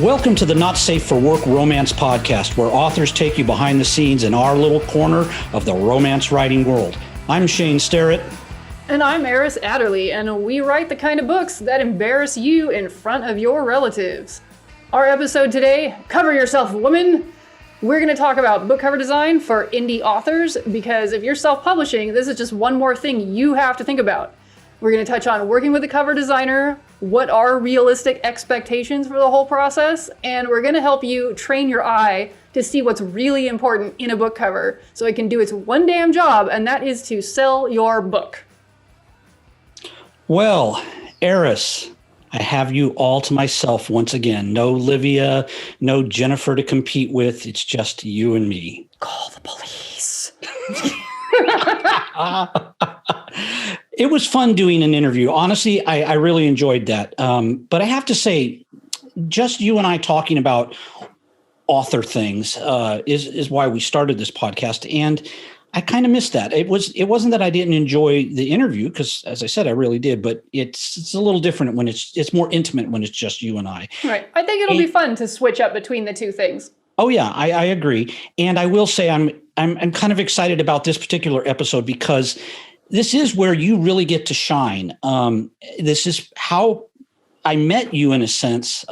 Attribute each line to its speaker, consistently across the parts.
Speaker 1: Welcome to the Not Safe for Work Romance Podcast, where authors take you behind the scenes in our little corner of the romance writing world. I'm Shane Starrett.
Speaker 2: And I'm Eris Adderley, and we write the kind of books that embarrass you in front of your relatives. Our episode today, Cover Yourself, Woman. We're going to talk about book cover design for indie authors, because if you're self-publishing, this is just one more thing you have to think about. We're going to touch on working with a cover designer, what are realistic expectations for the whole process, and we're going to help you train your eye to see what's really important in a book cover so it can do its one damn job, and that is to sell your book.
Speaker 1: Well, Eris, I have you all to myself once again. No Livia, no Jennifer to compete with. It's just you and me.
Speaker 2: Call the police.
Speaker 1: It was fun doing an interview. Honestly, I really enjoyed that. But I have to say, just you and I talking about author things is why we started this podcast. And I kind of missed that. It wasn't that I didn't enjoy the interview, because as I said, I really did, but it's a little different when it's more intimate when it's just you and I.
Speaker 2: Right. I think it'll be fun to switch up between the two things. Oh
Speaker 1: yeah, I agree. And I will say I'm kind of excited about this particular episode because this is where you really get to shine. This is how I met you in a sense.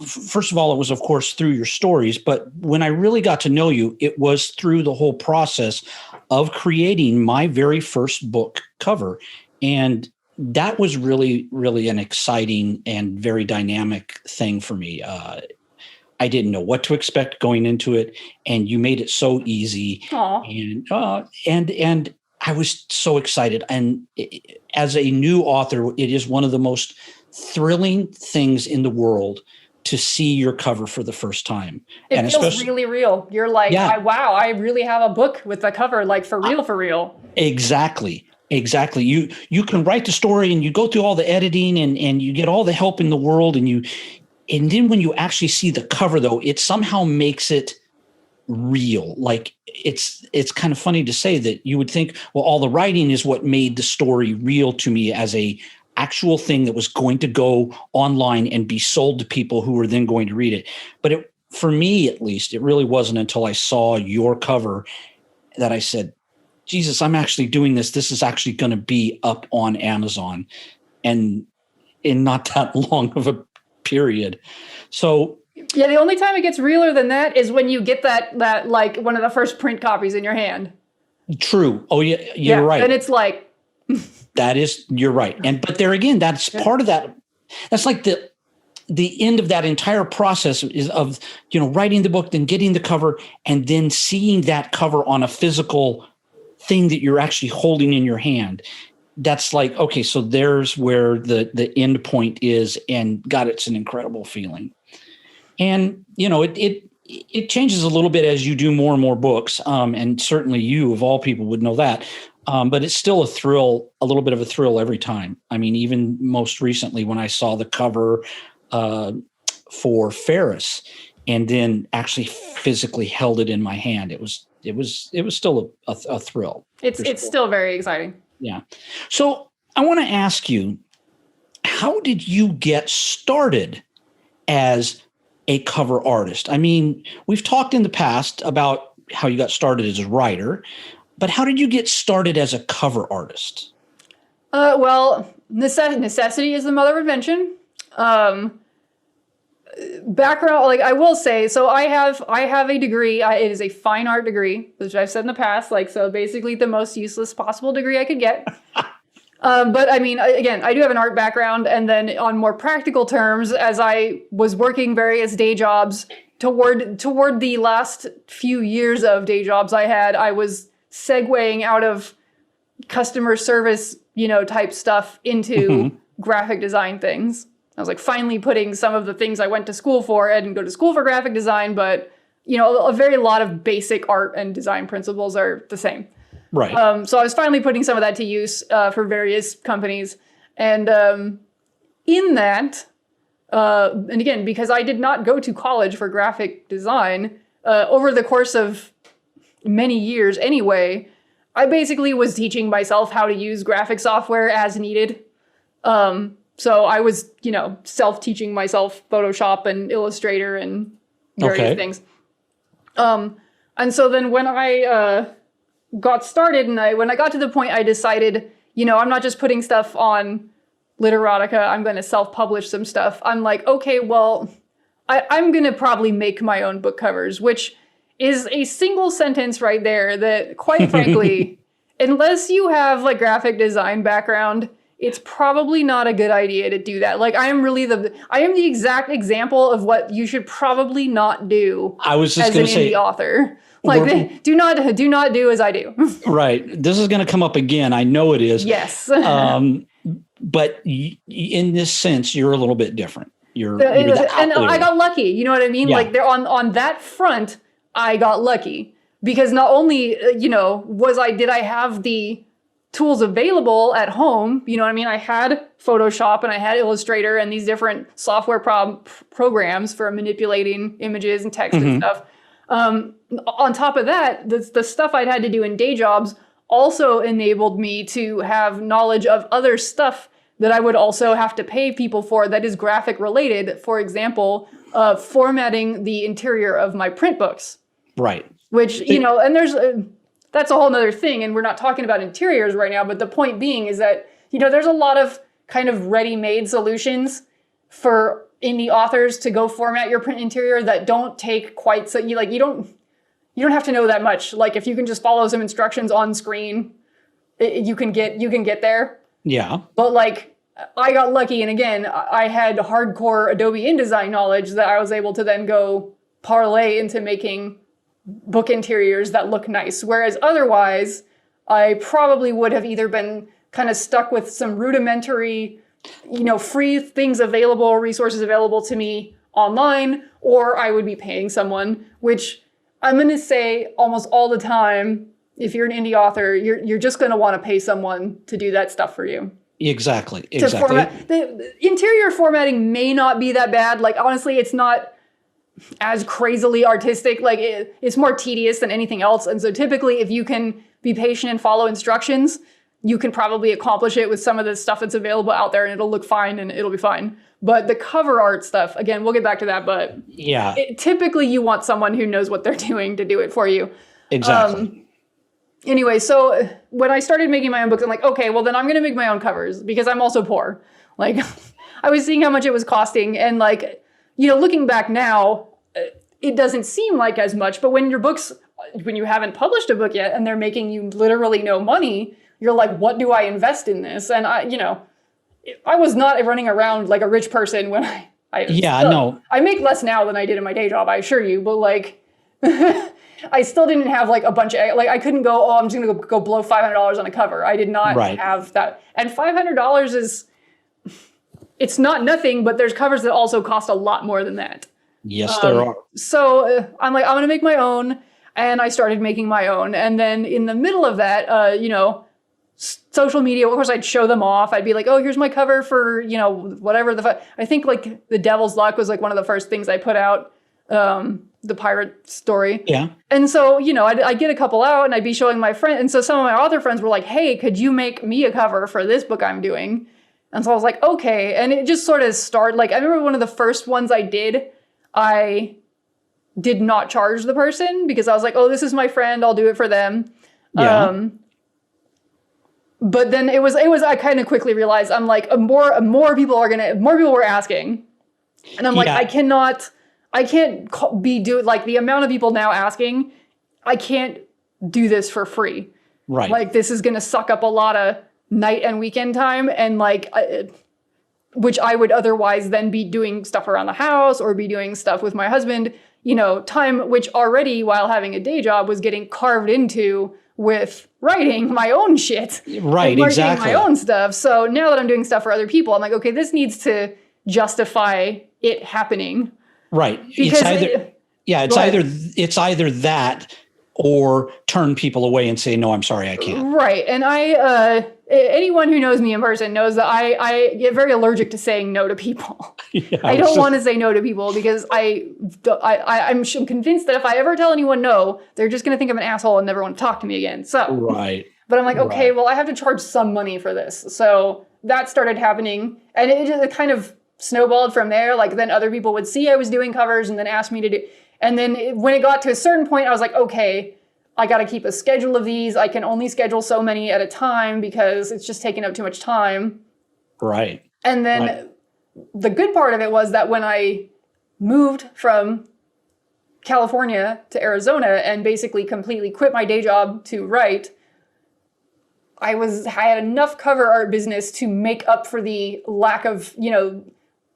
Speaker 1: First of all, it was, of course, through your stories. But when I really got to know you, it was through the whole process of creating my very first book cover. And that was really, really an exciting and very dynamic thing for me. I didn't know what to expect going into it, and you made it so easy.
Speaker 2: Aww.
Speaker 1: And I was so excited. And as a new author, it is one of the most thrilling things in the world to see your cover for the first time.
Speaker 2: It feels really real. You're like,
Speaker 1: yeah.
Speaker 2: Wow, I really have a book with the cover, like for real.
Speaker 1: Exactly. You can write the story and you go through all the editing and you get all the help in the world. And then when you actually see the cover, though, it somehow makes it real. Like it's kind of funny to say that you would think, well, all the writing is what made the story real to me as a actual thing that was going to go online and be sold to people who were then going to read it. But for me, at least, it really wasn't until I saw your cover that I said, Jesus, I'm actually doing this. This is actually going to be up on Amazon and in not that long of a period. So
Speaker 2: yeah, the only time it gets realer than that is when you get that like one of the first print copies in your hand.
Speaker 1: True. Oh yeah, you're right.
Speaker 2: And it's like
Speaker 1: you're right. But there again, that's part of that. That's like the end of that entire process is of, writing the book, then getting the cover, and then seeing that cover on a physical thing that you're actually holding in your hand. That's like, okay, so there's where the end point is, and God, it's an incredible feeling. And, it changes a little bit as you do more and more books. And certainly you, of all people, would know that. But it's still a little bit of a thrill every time. I mean, even most recently when I saw the cover for Ferris and then actually physically held it in my hand, it was still a thrill.
Speaker 2: It's still very exciting.
Speaker 1: Yeah. So I want to ask you, how did you get started as a cover artist? I mean, we've talked in the past about how you got started as a writer, but how did you get started as a cover artist?
Speaker 2: Well, necessity is the mother of invention. Background, like I will say, so I have a degree. It is a fine art degree, which I've said in the past. Like, so basically the most useless possible degree I could get. But I mean, again, I do have an art background, and then on more practical terms, as I was working various day jobs toward the last few years of day jobs I had, I was segueing out of customer service, type stuff into graphic design things. I was like finally putting some of the things I went to school for. I didn't go to school for graphic design, but a very lot of basic art and design principles are the same.
Speaker 1: Right.
Speaker 2: So I was finally putting some of that to use for various companies. And in that, and again, because I did not go to college for graphic design, over the course of many years anyway, I basically was teaching myself how to use graphic software as needed. So I was, self-teaching myself Photoshop and Illustrator and various things. And so then when I got started and when I got to the point, I decided, I'm not just putting stuff on Literotica. I'm going to self-publish some stuff. I'm like, okay, well, I'm going to probably make my own book covers, which is a single sentence right there that, quite frankly, unless you have like graphic design background, it's probably not a good idea to do that. Like I am the exact example of what you should probably not do.
Speaker 1: I was just going to say,
Speaker 2: indie author. Like do not do as I do.
Speaker 1: Right. This is going to come up again. I know it is.
Speaker 2: Yes.
Speaker 1: But in this sense, you're a little bit different. And
Speaker 2: I got lucky. You know what I mean?
Speaker 1: Yeah.
Speaker 2: Like on that front, I got lucky because not only, did I have the tools available at home, you know what I mean? I had Photoshop and I had Illustrator and these different software programs for manipulating images and text and stuff. On top of that, the stuff I'd had to do in day jobs also enabled me to have knowledge of other stuff that I would also have to pay people for that is graphic related. For example, formatting the interior of my print books.
Speaker 1: Right.
Speaker 2: Which, and that's a whole nother thing. And we're not talking about interiors right now. But the point being is that, there's a lot of kind of ready-made solutions for indie authors to go format your print interior that don't take quite so, you don't have to know that much. Like if you can just follow some instructions on screen, you can get there.
Speaker 1: Yeah.
Speaker 2: But like I got lucky. And again, I had hardcore Adobe InDesign knowledge that I was able to then go parlay into making book interiors that look nice. Whereas otherwise, I probably would have either been kind of stuck with some rudimentary, free things available, resources available to me online, or I would be paying someone, which I'm going to say almost all the time, if you're an indie author, you're just going to want to pay someone to do that stuff for you.
Speaker 1: Exactly.
Speaker 2: The interior formatting may not be that bad. Like, honestly, it's not as crazily artistic. Like, it's more tedious than anything else. And so typically, if you can be patient and follow instructions, you can probably accomplish it with some of the stuff that's available out there and it'll look fine and it'll be fine. But the cover art stuff, again, we'll get back to that, but
Speaker 1: yeah,
Speaker 2: typically you want someone who knows what they're doing to do it for you.
Speaker 1: Exactly.
Speaker 2: Anyway, so when I started making my own books, I'm like, okay, well then I'm going to make my own covers because I'm also poor. Like I was seeing how much it was costing and like, looking back now, it doesn't seem like as much, but when you haven't published a book yet and they're making you literally no money, you're like, what do I invest in this? And I was not running around like a rich person when I make less now than I did in my day job, I assure you, but like I still didn't have like a bunch of, like I couldn't go, I'm just going to go blow $500 on a cover. I did not have that. And $500 it's not nothing, but there's covers that also cost a lot more than that.
Speaker 1: Yes, there are.
Speaker 2: So I'm like, I'm going to make my own. And I started making my own. And then in the middle of that, social media, of course, I'd show them off. I'd be like, oh, here's my cover for, whatever. I think like The Devil's Luck was like one of the first things I put out, the pirate story.
Speaker 1: Yeah.
Speaker 2: And so, I'd get a couple out and I'd be showing my friend. And so some of my author friends were like, hey, could you make me a cover for this book I'm doing? And so I was like, okay. And it just sort of started, like, I remember one of the first ones I did not charge the person because I was like, oh, this is my friend. I'll do it for them.
Speaker 1: Yeah.
Speaker 2: But then it was, I kind of quickly realized I'm like, more people were asking. And I'm like, I can't be like the amount of people now asking, I can't do this for free.
Speaker 1: Right.
Speaker 2: Like this is going to suck up a lot of night and weekend time. And like, which I would otherwise then be doing stuff around the house or be doing stuff with my husband, time, which already while having a day job was getting carved into with writing my own shit.
Speaker 1: Right, exactly.
Speaker 2: My own stuff. So now that I'm doing stuff for other people, I'm like, okay, this needs to justify it happening.
Speaker 1: Right.
Speaker 2: Because
Speaker 1: it's either that or turn people away and say, no, I'm sorry, I can't.
Speaker 2: Right. And anyone who knows me in person knows that I get very allergic to saying no to people. Yeah, I don't want to say no to people because I'm convinced that if I ever tell anyone no, they're just going to think I'm an asshole and never want to talk to me again. So,
Speaker 1: right.
Speaker 2: But I'm like, okay,
Speaker 1: Right.
Speaker 2: well, I have to charge some money for this. So that started happening. And it kind of snowballed from there. Like then other people would see I was doing covers and then ask me to do. And then when it got to a certain point, I was like, okay, I got to keep a schedule of these. I can only schedule so many at a time because it's just taking up too much time.
Speaker 1: Right.
Speaker 2: And then the good part of it was that when I moved from California to Arizona and basically completely quit my day job to write, I had enough cover art business to make up for the lack of,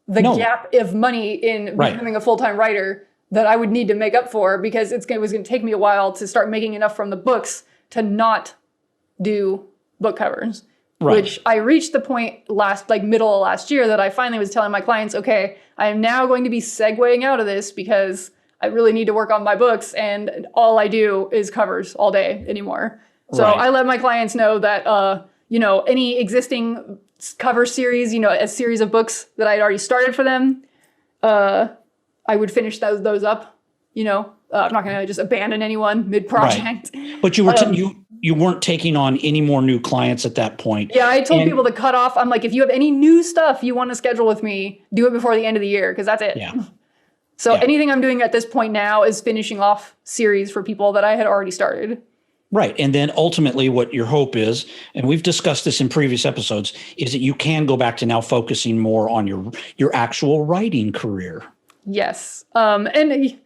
Speaker 2: gap of money in becoming a full-time writer that I would need to make up for, because it was going to take me a while to start making enough from the books to not do book covers. Right. Which I reached the point middle of last year that I finally was telling my clients, okay, I am now going to be segueing out of this because I really need to work on my books, and all I do is covers all day anymore. So I let my clients know that, any existing cover series, a series of books that I'd already started for them, I would finish those up. I'm not going to just abandon anyone mid-project.
Speaker 1: Right. But you were you weren't taking on any more new clients at that point.
Speaker 2: Yeah, I told people to cut off. I'm like, if you have any new stuff you want to schedule with me, do it before the end of the year, because that's it.
Speaker 1: Yeah.
Speaker 2: So anything I'm doing at this point now is finishing off series for people that I had already started.
Speaker 1: Right. And then ultimately what your hope is, and we've discussed this in previous episodes, is that you can go back to now focusing more on your actual writing career.
Speaker 2: Yes. And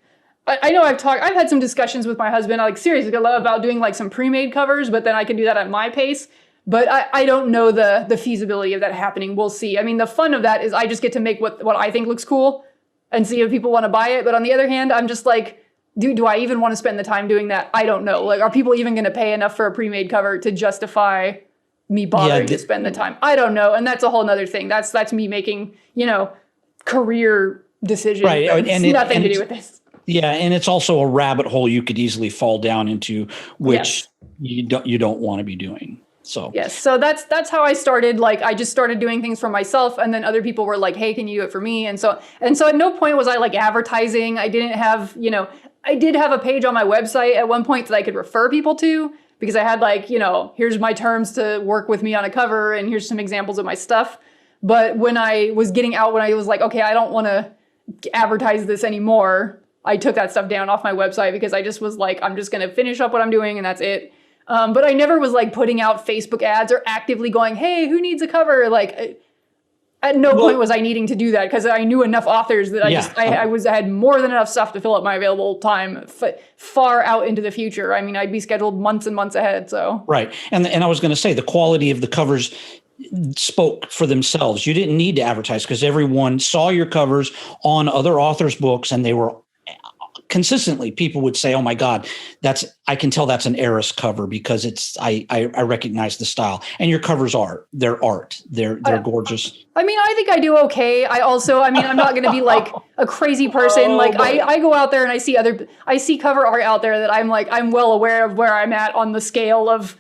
Speaker 2: I know I've had some discussions with my husband, seriously about doing some pre-made covers, but then I can do that at my pace. But I don't know the feasibility of that happening. We'll see. I mean, the fun of that is I just get to make what I think looks cool and see if people want to buy it. But on the other hand, I'm just like, do I even want to spend the time doing that? I don't know. Are people even going to pay enough for a pre-made cover to justify me bothering to spend the time? I don't know. And that's a whole nother thing. That's me making, career decisions.
Speaker 1: Right.
Speaker 2: It's nothing to do with this.
Speaker 1: Yeah. And it's also a rabbit hole you could easily fall down into, which you don't want to be doing. So
Speaker 2: yes. So that's how I started. I just started doing things for myself, and then other people were like, hey, can you do it for me? And so at no point was I advertising. I didn't have, I did have a page on my website at one point that I could refer people to, because I had here's my terms to work with me on a cover, and here's some examples of my stuff. But when I was getting out, when I was like, okay, I don't want to advertise this anymore, I took that stuff down off my website, because I just was like, I'm just going to finish up what I'm doing and that's it. But I never was putting out Facebook ads or actively going, hey, who needs a cover? At no point was I needing to do that, because I knew enough authors that I had more than enough stuff to fill up my available time far out into the future. I mean, I'd be scheduled months and months ahead. So
Speaker 1: right. And I was going to say, the quality of the covers spoke for themselves. You didn't need to advertise, because everyone saw your covers on other authors' books, and they were consistently, people would say, oh my God, I can tell that's an Eris cover, because I recognize the style. And your covers they're art. They're gorgeous.
Speaker 2: I mean, I think I do okay. I'm not going to be a crazy person. I go out there and I see cover art out there that I'm well aware of where I'm at on the scale of,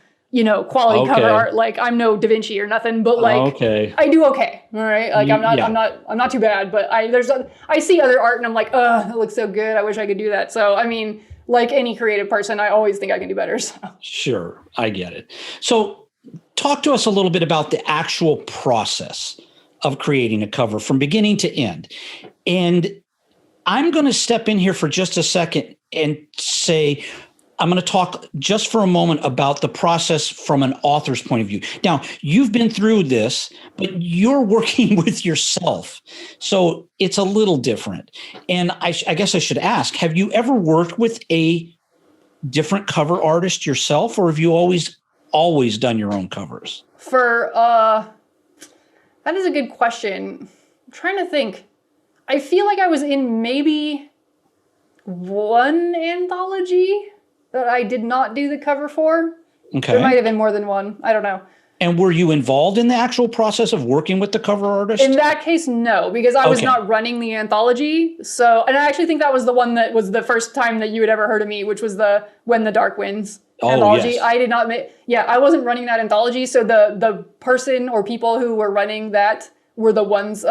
Speaker 2: quality cover art. I'm no Da Vinci or nothing, but I do okay. All right. I'm not too bad, but I see other art and I'm like, that looks so good. I wish I could do that. So, I mean, like any creative person, I always think I can do better. So.
Speaker 1: Sure. I get it. So talk to us a little bit about the actual process of creating a cover from beginning to end. And I'm going to step in here for just a second and say, I'm going to talk just for a moment about the process from an author's point of view. Now, you've been through this, but you're working with yourself. So it's a little different. And I guess I should ask, have you ever worked with a different cover artist yourself, or have you always done your own covers?
Speaker 2: That is a good question. I'm trying to think. I feel like I was in maybe one anthology that I did not do the cover for. Okay. There might have been more than one. I don't know.
Speaker 1: And were you involved in the actual process of working with the cover artist?
Speaker 2: In that case, no, because I was not running the anthology. So, and I actually think that was the one that was the first time that you had ever heard of me, which was the When the Dark Wins anthology. Yes. I did not I wasn't running that anthology. So the person or people who were running that were the ones,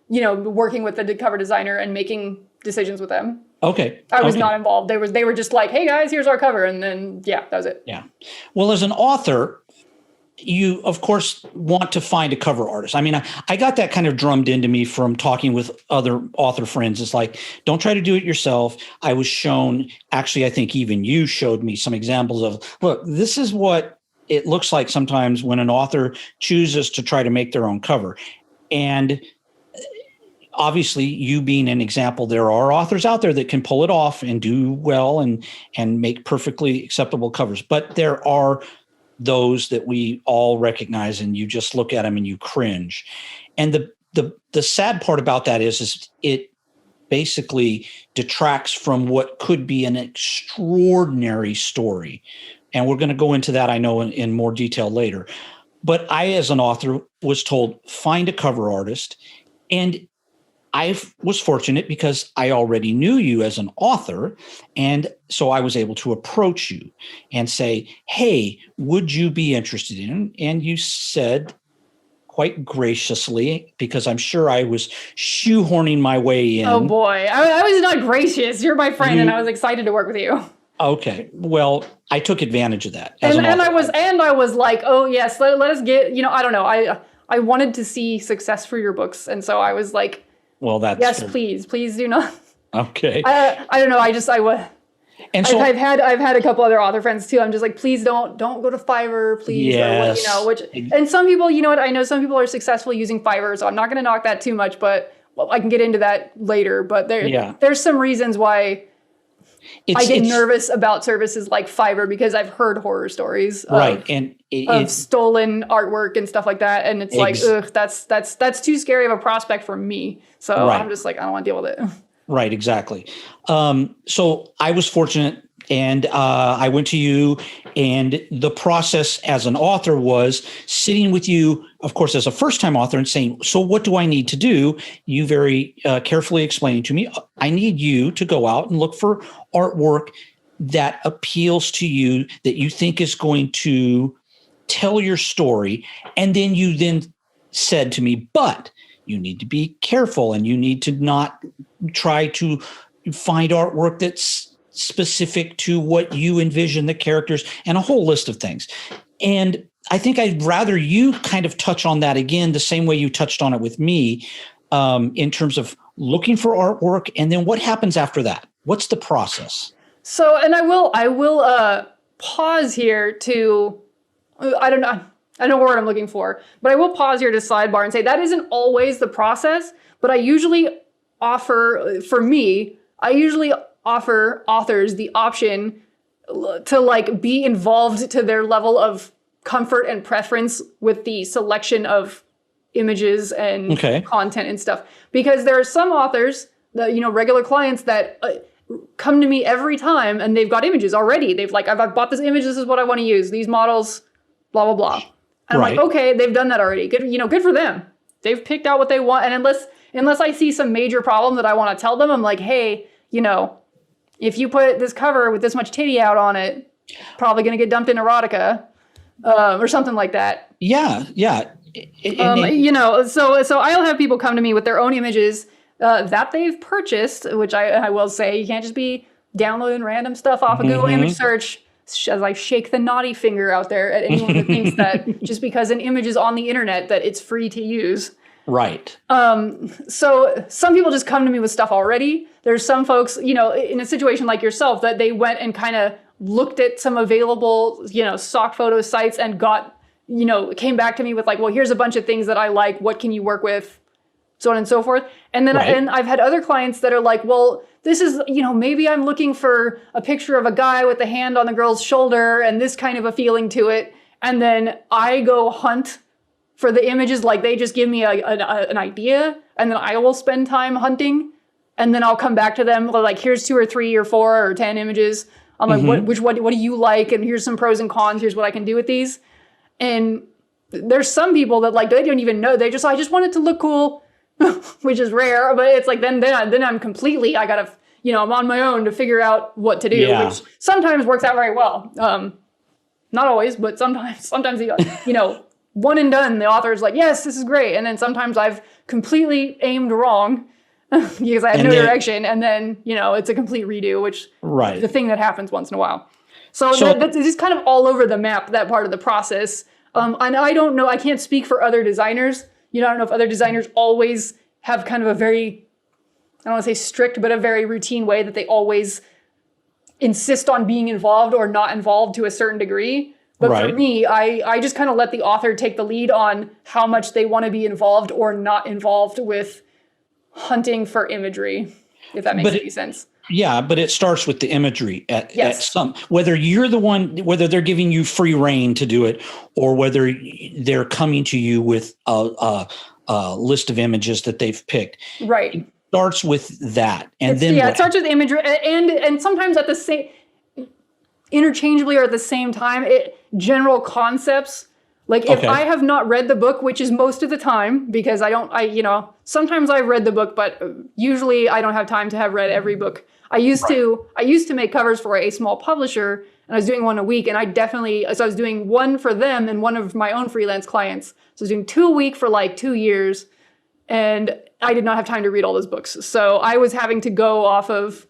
Speaker 2: working with the cover designer and making decisions with them.
Speaker 1: Okay.
Speaker 2: I was
Speaker 1: Okay.
Speaker 2: not involved. They were just like, hey guys, here's our cover. And then, yeah, that was it.
Speaker 1: Yeah. Well, as an author, you of course want to find a cover artist. I mean, I got that kind of drummed into me from talking with other author friends. It's like, don't try to do it yourself. I was shown, actually, I think even you showed me some examples of, look, this is what it looks like sometimes when an author chooses to try to make their own cover. And obviously, you being an example, there are authors out there that can pull it off and do well and make perfectly acceptable covers. But there are those that we all recognize, and you just look at them and you cringe. And the sad part about that is it basically detracts from what could be an extraordinary story. And we're going to go into that, I know, in more detail later. But I, as an author, was told, find a cover artist. And I was fortunate because I already knew you as an author. And so I was able to approach you and say, hey, would you be interested in? And you said quite graciously, because I'm sure I was shoehorning my way in.
Speaker 2: Oh boy. I was not gracious. You're my friend and I was excited to work with you.
Speaker 1: Okay. Well, I took advantage of that.
Speaker 2: And I was like, oh yes, let us get, I don't know. I wanted to see success for your books. And so I was like,
Speaker 1: well, that's
Speaker 2: yes,
Speaker 1: fair.
Speaker 2: please do not.
Speaker 1: Okay.
Speaker 2: I don't know.
Speaker 1: And so
Speaker 2: I've had a couple other author friends too. I'm just like, please don't go to Fiverr, please.
Speaker 1: Yes.
Speaker 2: And some people, I know some people are successful using Fiverr, so I'm not going to knock that too much, but I can get into that later. But there's some reasons why I get nervous about services like Fiverr, because I've heard horror stories of stolen artwork and stuff like that. And it's like, ugh, that's too scary of a prospect for me. So I'm just like, I don't want to deal with it.
Speaker 1: Right, exactly. So I was fortunate, and I went to you, and the process as an author was sitting with you, of course, as a first-time author, and saying, so what do I need to do? You very carefully explained to me, I need you to go out and look for artwork that appeals to you, that you think is going to tell your story. And then you said to me, but you need to be careful, and you need to not try to find artwork that's specific to what you envision the characters, and a whole list of things. And I think I'd rather you kind of touch on that again, the same way you touched on it with me, in terms of looking for artwork. And then what happens after that? What's the process?
Speaker 2: So, and I will pause here to, I don't know what word I'm looking for, but I will pause here to sidebar and say that isn't always the process, but I usually offer authors the option to be involved to their level of comfort and preference with the selection of images and content and stuff. Because there are some authors that, regular clients that come to me every time and they've got images already. They've I've bought this image. This is what I want to use. These models, blah, blah, blah. And I'm like, okay, they've done that already. Good, good for them. They've picked out what they want. And unless I see some major problem that I want to tell them, I'm like, hey, if you put this cover with this much titty out on it, probably going to get dumped in erotica, or something like that.
Speaker 1: Yeah.
Speaker 2: So I'll have people come to me with their own images that they've purchased, which I will say, you can't just be downloading random stuff off of Google image search, as I shake the naughty finger out there at anyone who thinks that just because an image is on the internet that it's free to use.
Speaker 1: Right.
Speaker 2: So some people just come to me with stuff already. There's some folks, in a situation like yourself, that they went and kind of looked at some available, stock photo sites and got, came back to me with well, here's a bunch of things that I like. What can you work with? So on and so forth. And then and I've had other clients that are like, well, this is, maybe I'm looking for a picture of a guy with a hand on the girl's shoulder and this kind of a feeling to it. And then I go hunt for the images. They just give me an idea, and then I will spend time hunting, and then I'll come back to them here's 2 or 3 or 4 or 10 images. I'm like, what do you like? And here's some pros and cons. Here's what I can do with these. And there's some people that they don't even know. I just want it to look cool, which is rare. But it's then I'm completely, I gotta, I'm on my own to figure out what to do, which sometimes works out very well. Not always, but sometimes, one and done, the author is like, yes, this is great. And then sometimes I've completely aimed wrong. because I had
Speaker 1: And
Speaker 2: no
Speaker 1: then-
Speaker 2: direction. And then, it's a complete redo, which
Speaker 1: Right.
Speaker 2: is the thing that happens once in a while. So that's just kind of all over the map, that part of the process. And I don't know, I can't speak for other designers. I don't know if other designers always have kind of a very, I don't want to say strict, but a very routine way that they always insist on being involved or not involved to a certain degree. But for me, I just kind of let the author take the lead on how much they want to be involved or not involved with hunting for imagery, if that makes any sense.
Speaker 1: Yeah, but it starts with the imagery at some, whether you're the one, whether they're giving you free reign to do it, or whether they're coming to you with a list of images that they've picked.
Speaker 2: Right.
Speaker 1: It starts with that. And then
Speaker 2: it starts with imagery and sometimes at the same, interchangeably or at the same time, general concepts. Like if I have not read the book, which is most of the time, because sometimes I've read the book, but usually I don't have time to have read every book. I used to make covers for a small publisher, and I was doing one a week, and I was doing one for them and one of my own freelance clients. So I was doing 2 a week for like 2 years, and I did not have time to read all those books. So I was having to go off of,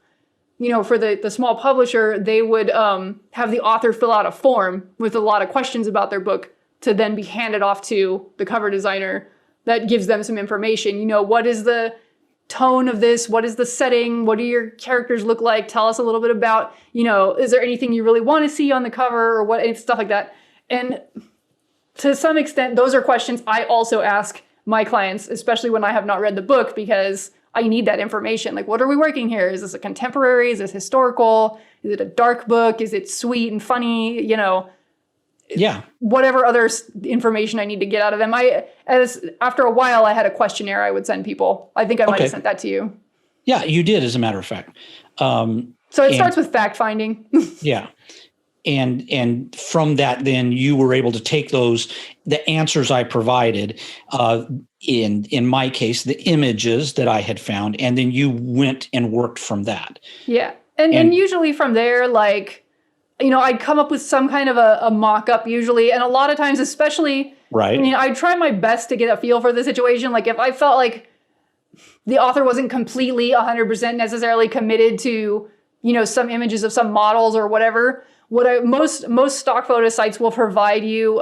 Speaker 2: for the small publisher, they would have the author fill out a form with a lot of questions about their book to then be handed off to the cover designer that gives them some information. What is the tone of this? What is the setting? What do your characters look like? Tell us a little bit about, is there anything you really want to see on the cover or what, stuff like that. And to some extent, those are questions I also ask my clients, especially when I have not read the book, because I need that information. Like, what are we working here? Is this a contemporary? Is this historical? Is it a dark book? Is it sweet and funny?
Speaker 1: Yeah.
Speaker 2: Whatever other information I need to get out of them. After a while, I had a questionnaire I would send people. I think I might have sent that to you.
Speaker 1: Yeah, you did, as a matter of fact.
Speaker 2: So it starts with fact finding.
Speaker 1: Yeah. And from that, then you were able to take the answers I provided, in my case, the images that I had found, and then you went and worked from that.
Speaker 2: Yeah. And usually from there, like, I'd come up with some kind of a mock-up usually. And a lot of times, especially, I try my best to get a feel for the situation. Like if I felt like the author wasn't completely 100% necessarily committed to, some images of some models or whatever, most stock photo sites will provide you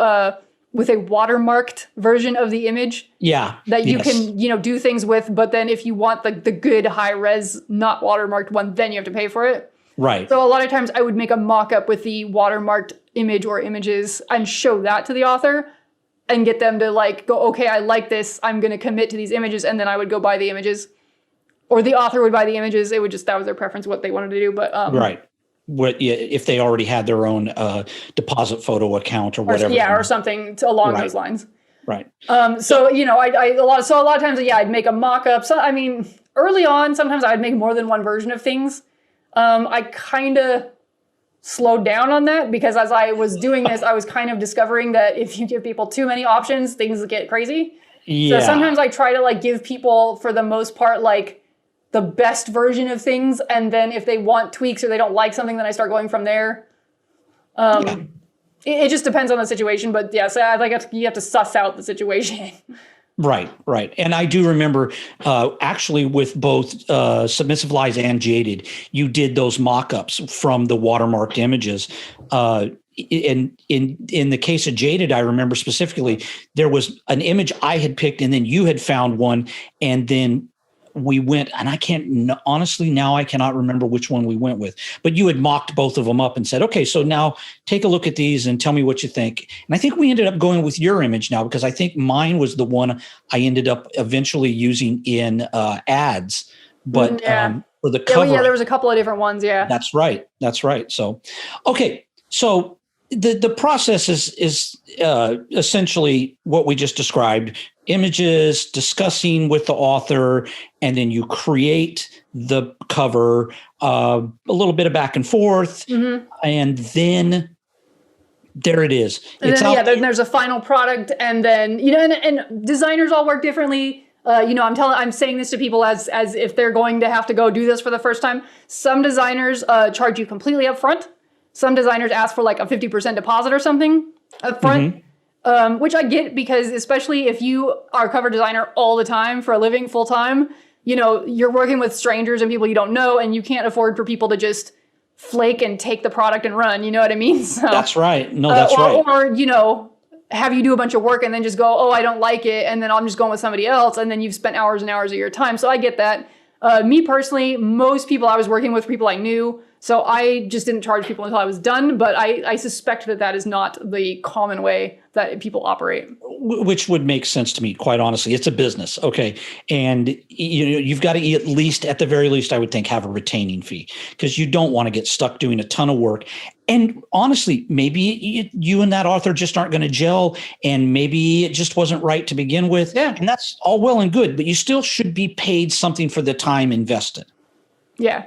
Speaker 2: with a watermarked version of the image.
Speaker 1: Yeah.
Speaker 2: That you can, do things with. But then if you want the good high res, not watermarked one, then you have to pay for it.
Speaker 1: Right.
Speaker 2: So a lot of times I would make a mock-up with the watermarked image or images and show that to the author and get them to go, okay, I like this. I'm going to commit to these images. And then I would go buy the images, or the author would buy the images. It would that was their preference, what they wanted to do. But
Speaker 1: right. If they already had their own deposit photo account or whatever.
Speaker 2: Or something along those lines.
Speaker 1: Right.
Speaker 2: So, a lot of times, I'd make a mock-up. So, early on, sometimes I'd make more than one version of things. I kind of slowed down on that because as I was doing this, I was kind of discovering that if you give people too many options, things get crazy. Yeah. So sometimes I try to give people, for the most part, the best version of things. And then if they want tweaks or they don't like something, then I start going from there. It just depends on the situation. But yeah, so you have to suss out the situation.
Speaker 1: Right. And I do remember actually with both Submissive Lies and Jaded, you did those mock-ups from the watermarked images. In the case of Jaded, I remember specifically there was an image I had picked and then you had found one, and then we went, and I cannot remember which one we went with, but you had mocked both of them up and said, okay, so now take a look at these and tell me what you think. And I think we ended up going with your image now, because I think mine was the one I ended up eventually using in ads, but for the cover.
Speaker 2: Yeah, there was a couple of different ones. Yeah,
Speaker 1: that's right. So, okay. So the process is essentially what we just described: images, discussing with the author, and then you create the cover, a little bit of back and forth, and then there it is.
Speaker 2: Then there's a final product, and then and designers all work differently. I'm saying this to people as if they're going to have to go do this for the first time. Some designers charge you completely up front. Some designers ask for a 50% deposit or something up front. Which I get, because especially if you are a cover designer all the time for a living full time, you're working with strangers and people you don't know, and you can't afford for people to just flake and take the product and run. You know what I mean? So,
Speaker 1: that's right. No, that's right.
Speaker 2: Or, have you do a bunch of work and then just go, oh, I don't like it, and then I'm just going with somebody else, and then you've spent hours and hours of your time. So I get that. Me personally, most people I was working with were people I knew, so I just didn't charge people until I was done. But I suspect that is not the common way that people operate.
Speaker 1: Which would make sense to me, quite honestly. It's a business, okay? And you've got to at least, at the very least, I would think, have a retaining fee, because you don't want to get stuck doing a ton of work. And honestly, maybe you and that author just aren't going to gel, and maybe it just wasn't right to begin with.
Speaker 2: Yeah.
Speaker 1: And that's all well and good, but you still should be paid something for the time invested.
Speaker 2: Yeah.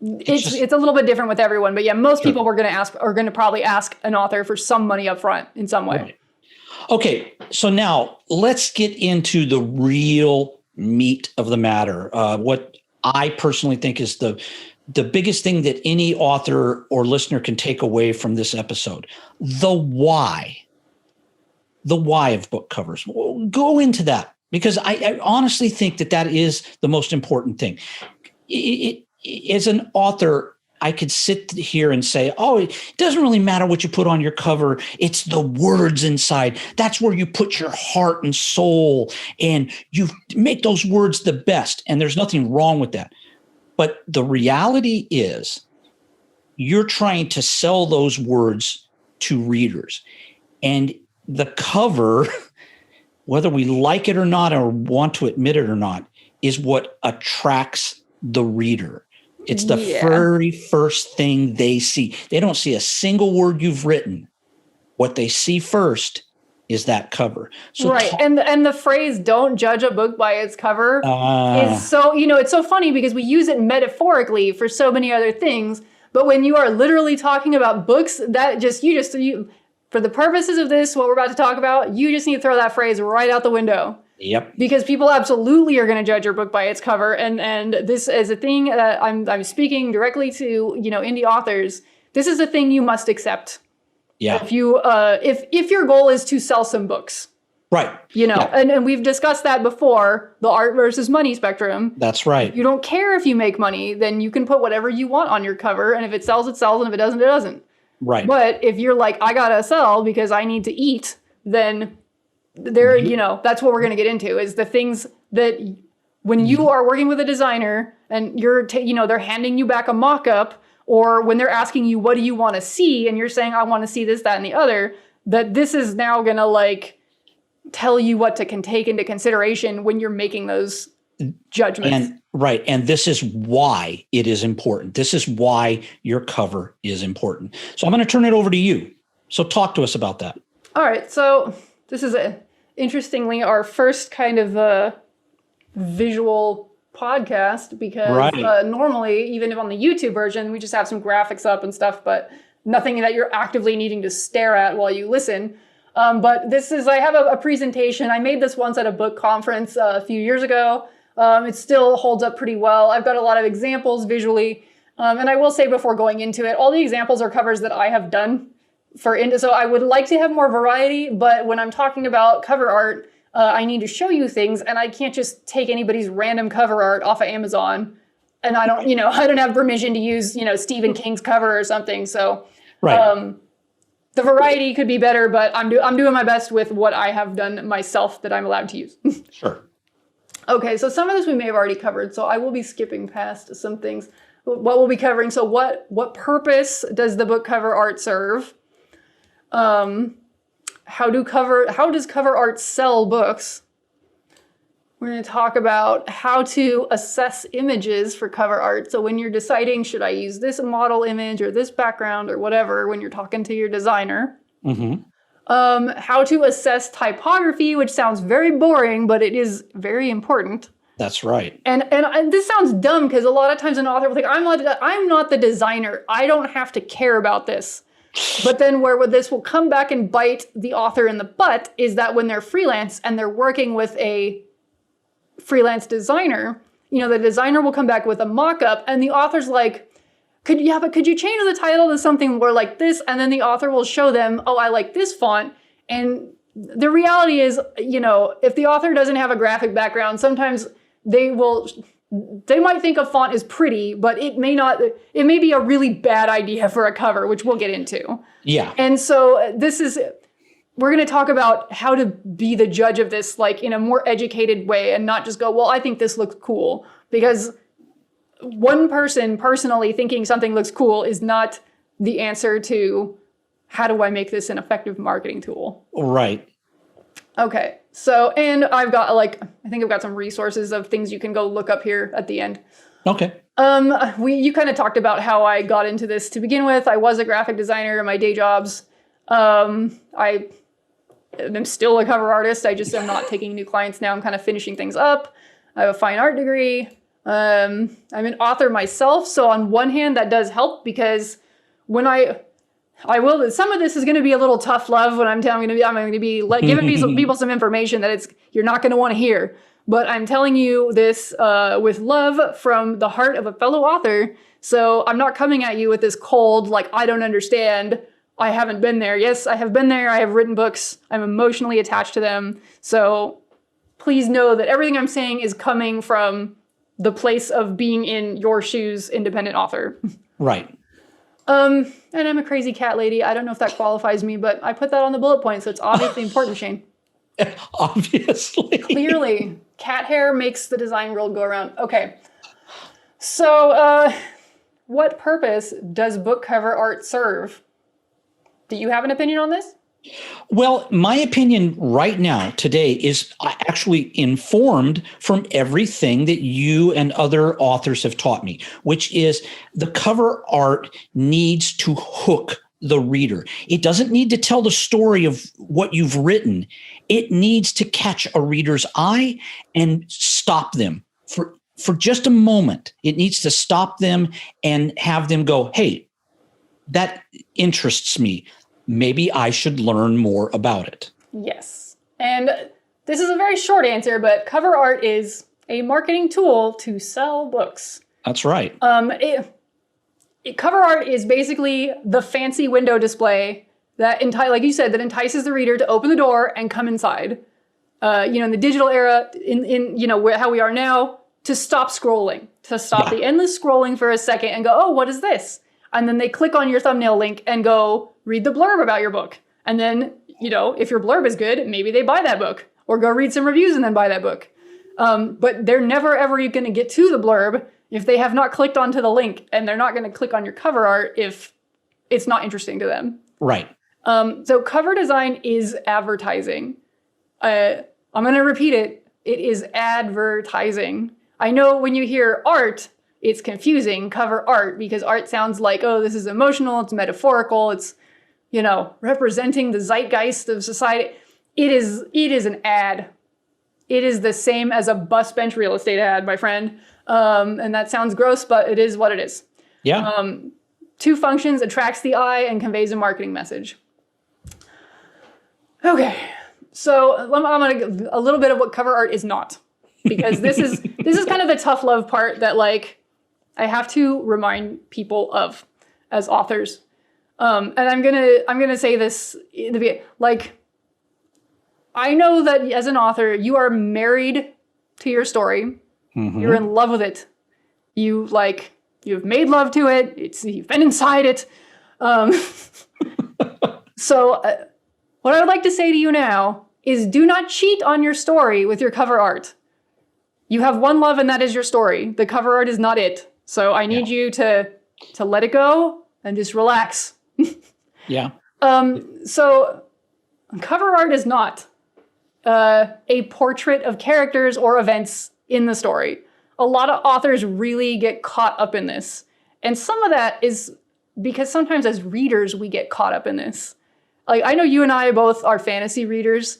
Speaker 1: It's
Speaker 2: a little bit different with everyone, but yeah, most people are going to probably ask an author for some money up front in some way.
Speaker 1: Right. Okay, so now let's get into the real meat of the matter. What I personally think is the biggest thing that any author or listener can take away from this episode: the why of book covers. We'll go into that, because I honestly think that is the most important thing. As an author, I could sit here and say, oh, it doesn't really matter what you put on your cover. It's the words inside. That's where you put your heart and soul, and you make those words the best. And there's nothing wrong with that. But the reality is, you're trying to sell those words to readers. And the cover, whether we like it or not, or want to admit it or not, is what attracts the reader. It's the very first thing they see. They don't see a single word you've written. What they see first is that cover. So
Speaker 2: right. And the phrase "don't judge a book by its cover" is so, it's so funny, because we use it metaphorically for so many other things. But when you are literally talking about books, that you for the purposes of this, what we're about to talk about, you just need to throw that phrase right out the window.
Speaker 1: Yep.
Speaker 2: Because people absolutely are going to judge your book by its cover, and this is a thing that I'm speaking directly to indie authors. This is a thing you must accept.
Speaker 1: Yeah.
Speaker 2: If you if your goal is to sell some books,
Speaker 1: right?
Speaker 2: And we've discussed that before, the art versus money spectrum.
Speaker 1: That's right.
Speaker 2: You don't care if you make money, then you can put whatever you want on your cover, and if it sells, it sells, and if it doesn't, it doesn't.
Speaker 1: Right.
Speaker 2: But if you're like, I gotta sell because I need to eat, then that's what we're going to get into, is the things that when you are working with a designer and they're handing you back a mock-up, or when they're asking you, what do you want to see? And you're saying, I want to see this, that, and the other, that this is now going to tell you what to take into consideration when you're making those judgments.
Speaker 1: And this is why it is important. This is why your cover is important. So I'm going to turn it over to you. So talk to us about that.
Speaker 2: All right. So this is interestingly our first kind of visual podcast, because normally, even if on the YouTube version, we just have some graphics up and stuff, but nothing that you're actively needing to stare at while you listen. But I have a presentation. I made this once at a book conference a few years ago. It still holds up pretty well. I've got a lot of examples visually. And I will say before going into it, all the examples are covers that I have done so I would like to have more variety, but when I'm talking about cover art, I need to show you things, and I can't just take anybody's random cover art off of Amazon, and I don't have permission to use, Stephen King's cover or something. So, the variety could be better, but I'm doing my best with what I have done myself that I'm allowed to use.
Speaker 1: Sure.
Speaker 2: Okay, so some of this we may have already covered, so I will be skipping past some things. What we'll be covering, so what purpose does the book cover art serve? How does cover art sell books? We're going to talk about how to assess images for cover art. So when you're deciding, should I use this model image or this background or whatever, when you're talking to your designer.
Speaker 1: Mm-hmm.
Speaker 2: How to assess typography, which sounds very boring, but it is very important.
Speaker 1: That's right.
Speaker 2: And this sounds dumb, because a lot of times an author will think, I'm not the designer. I don't have to care about this. But then where this will come back and bite the author in the butt is that when they're freelance and they're working with a freelance designer, the designer will come back with a mock-up, and the author's like, could you change the title to something more like this? And then the author will show them, oh, I like this font. And the reality is, if the author doesn't have a graphic background, sometimes they might think a font is pretty, but it may be a really bad idea for a cover, which we'll get into.
Speaker 1: Yeah.
Speaker 2: And so we're going to talk about how to be the judge of this, like in a more educated way, and not just go, well, I think this looks cool, because one person personally thinking something looks cool is not the answer to how do I make this an effective marketing tool?
Speaker 1: Right.
Speaker 2: Okay. So, and I've got I think I've got some resources of things you can go look up here at the end.
Speaker 1: Okay.
Speaker 2: You kind of talked about how I got into this to begin with. I was a graphic designer in my day jobs. I am still a cover artist. I just am not taking new clients now. I'm kind of finishing things up. I have a fine art degree. I'm an author myself. So on one hand, that does help, because when some of this is going to be a little tough love when I'm going to be giving people some information that you're not going to want to hear. But I'm telling you this with love from the heart of a fellow author. So I'm not coming at you with this cold, I don't understand. I haven't been there. Yes, I have been there. I have written books. I'm emotionally attached to them. So please know that everything I'm saying is coming from the place of being in your shoes, independent author.
Speaker 1: Right.
Speaker 2: And I'm a crazy cat lady. I don't know if that qualifies me, but I put that on the bullet point, so it's obviously important, Shane.
Speaker 1: Obviously.
Speaker 2: Clearly. Cat hair makes the design world go around. Okay. So, what purpose does book cover art serve? Do you have an opinion on this?
Speaker 1: Well, my opinion right now, today, is actually informed from everything that you and other authors have taught me, which is the cover art needs to hook the reader. It doesn't need to tell the story of what you've written. It needs to catch a reader's eye and stop them for just a moment. It needs to stop them and have them go, hey, that interests me. Maybe I should learn more about it. Yes. And this is a very short answer, but cover art is a marketing tool to sell books. That's right.
Speaker 2: Cover art is basically the fancy window display that, like you said, that entices the reader to open the door and come inside. In the digital era, in how we are now, to stop scrolling, to stop the endless scrolling for a second and go, oh, what is this? And then they click on your thumbnail link and go read the blurb about your book. And then, if your blurb is good, maybe they buy that book, or go read some reviews and then buy that book. But they're never, ever going to get to the blurb if they have not clicked onto the link, and they're not going to click on your cover art if it's not interesting to them.
Speaker 1: Right.
Speaker 2: So cover design is advertising. I'm going to repeat it. It is advertising. I know when you hear art, it's confusing, cover art, because art sounds like, oh, this is emotional, it's metaphorical, it's, representing the zeitgeist of society. It is an ad. It is the same as a bus bench real estate ad, my friend. And that sounds gross, but it is what it is.
Speaker 1: Yeah.
Speaker 2: Two functions: attracts the eye and conveys a marketing message. Okay. So I'm going to give a little bit of what cover art is not, because this is kind of the tough love part that I have to remind people of as authors. And I'm gonna say this in the beginning. I know that as an author, you are married to your story. Mm-hmm. You're in love with it. You've made love to it. You've been inside it. So what I would like to say to you now is, do not cheat on your story with your cover art. You have one love, and that is your story. The cover art is not it. So I need you to let it go and just relax.
Speaker 1: Yeah.
Speaker 2: So cover art is not a portrait of characters or events in the story. A lot of authors really get caught up in this. And some of that is because sometimes as readers, we get caught up in this. I know you and I both are fantasy readers,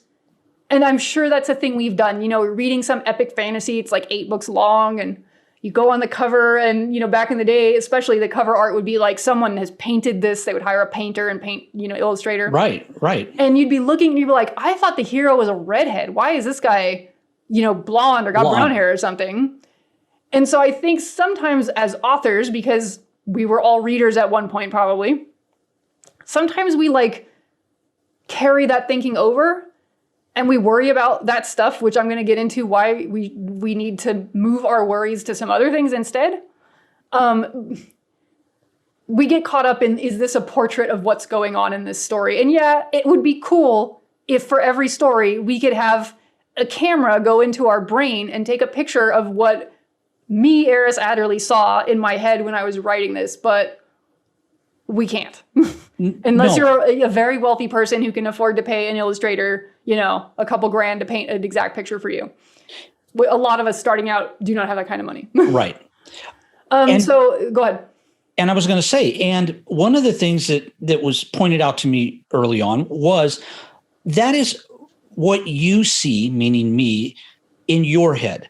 Speaker 2: and I'm sure that's a thing we've done. Reading some epic fantasy, it's 8 books long, and you go on the cover, and, back in the day, especially, the cover art would be someone has painted this. They would hire a painter and paint, illustrator.
Speaker 1: Right.
Speaker 2: And you'd be looking and you'd be like, I thought the hero was a redhead. Why is this guy, blonde or got brown hair or something? And so I think sometimes as authors, because we were all readers at one point probably, sometimes we carry that thinking over. and we worry about that stuff, which I'm going to get into why we need to move our worries to some other things instead. We get caught up in, is this a portrait of what's going on in this story? And yeah, it would be cool if for every story we could have a camera go into our brain and take a picture of what me, Eris Adderley, saw in my head when I was writing this, but we can't. Unless you're a very wealthy person who can afford to pay an illustrator, a couple grand to paint an exact picture for you. A lot of us starting out do not have that kind of money.
Speaker 1: Right.
Speaker 2: So go ahead.
Speaker 1: And I was going to say, and one of the things that was pointed out to me early on was that is what you see, meaning me, in your head.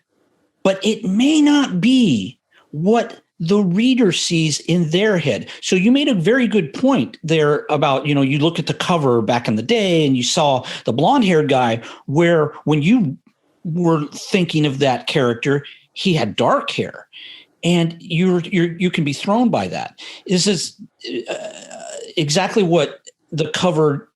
Speaker 1: But it may not be what the reader sees in their head. So you made a very good point there about, you look at the cover back in the day and you saw the blonde-haired guy, where when you were thinking of that character, he had dark hair. And you can be thrown by that. This is exactly what the cover,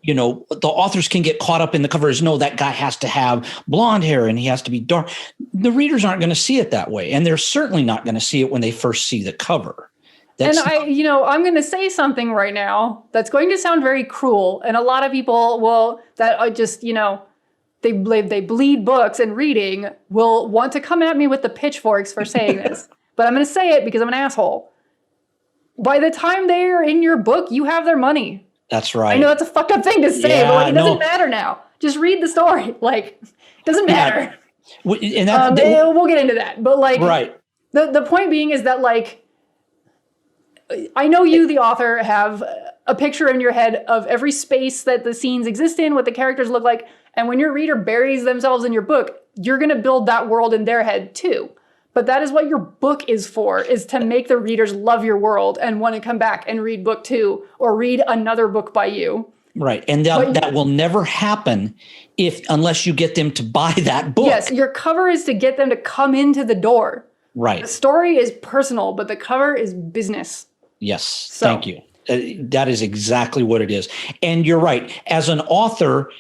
Speaker 1: the authors can get caught up in the cover is, no, that guy has to have blonde hair and he has to be dark. The readers aren't going to see it that way. And they're certainly not going to see it when they first see the cover. I'm going to say something right now that's going to sound very cruel. And a lot of people they bleed books and reading will want to come at me with the pitchforks for saying this. But I'm going to say it because I'm an asshole. By the time they're in your book, you have their money. That's right.
Speaker 2: I know that's a fucked up thing to say, but it doesn't matter now. Just read the story. It doesn't matter.
Speaker 1: And
Speaker 2: we'll get into that. But
Speaker 1: right.
Speaker 2: The point being is that I know you, the author, have a picture in your head of every space that the scenes exist in, what the characters look like. And when your reader buries themselves in your book, you're going to build that world in their head too. But that is what your book is for, is to make the readers love your world and want to come back and read book 2 or read another book by you.
Speaker 1: Right. And that will never happen unless you get them to buy that book.
Speaker 2: Yes. Your cover is to get them to come into the door.
Speaker 1: Right.
Speaker 2: The story is personal, but the cover is business.
Speaker 1: Yes. Thank you. That is exactly what it is. And you're right. As an author,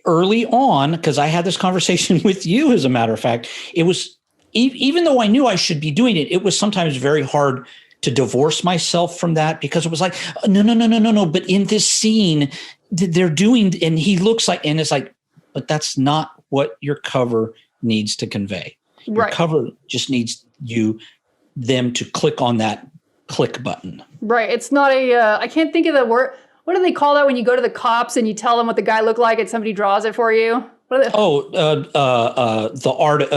Speaker 1: early on, because I had this conversation with you, as a matter of fact, it was, even though I knew I should be doing it, it was sometimes very hard to divorce myself from that, because it was like, no. But in this scene, they're doing, and he looks like, and it's like, but that's not what your cover needs to convey. Your cover just needs them to click on that click button. Right. It's not
Speaker 2: I can't think of the word. What do they call that when you go to the cops and you tell them what the guy looked like and somebody draws it for you?
Speaker 1: The art.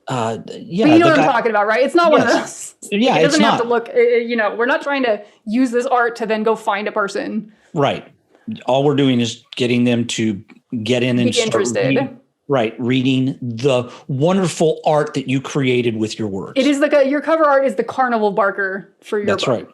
Speaker 2: But you know what I'm talking about, right? It's not one of those.
Speaker 1: Yeah,
Speaker 2: it doesn't have to look. We're not trying to use this art to then go find a person.
Speaker 1: Right. All we're doing is getting them to get in and
Speaker 2: be interested.
Speaker 1: Reading the wonderful art that you created with your words.
Speaker 2: It is your cover art is the carnival barker for your book.
Speaker 1: That's right.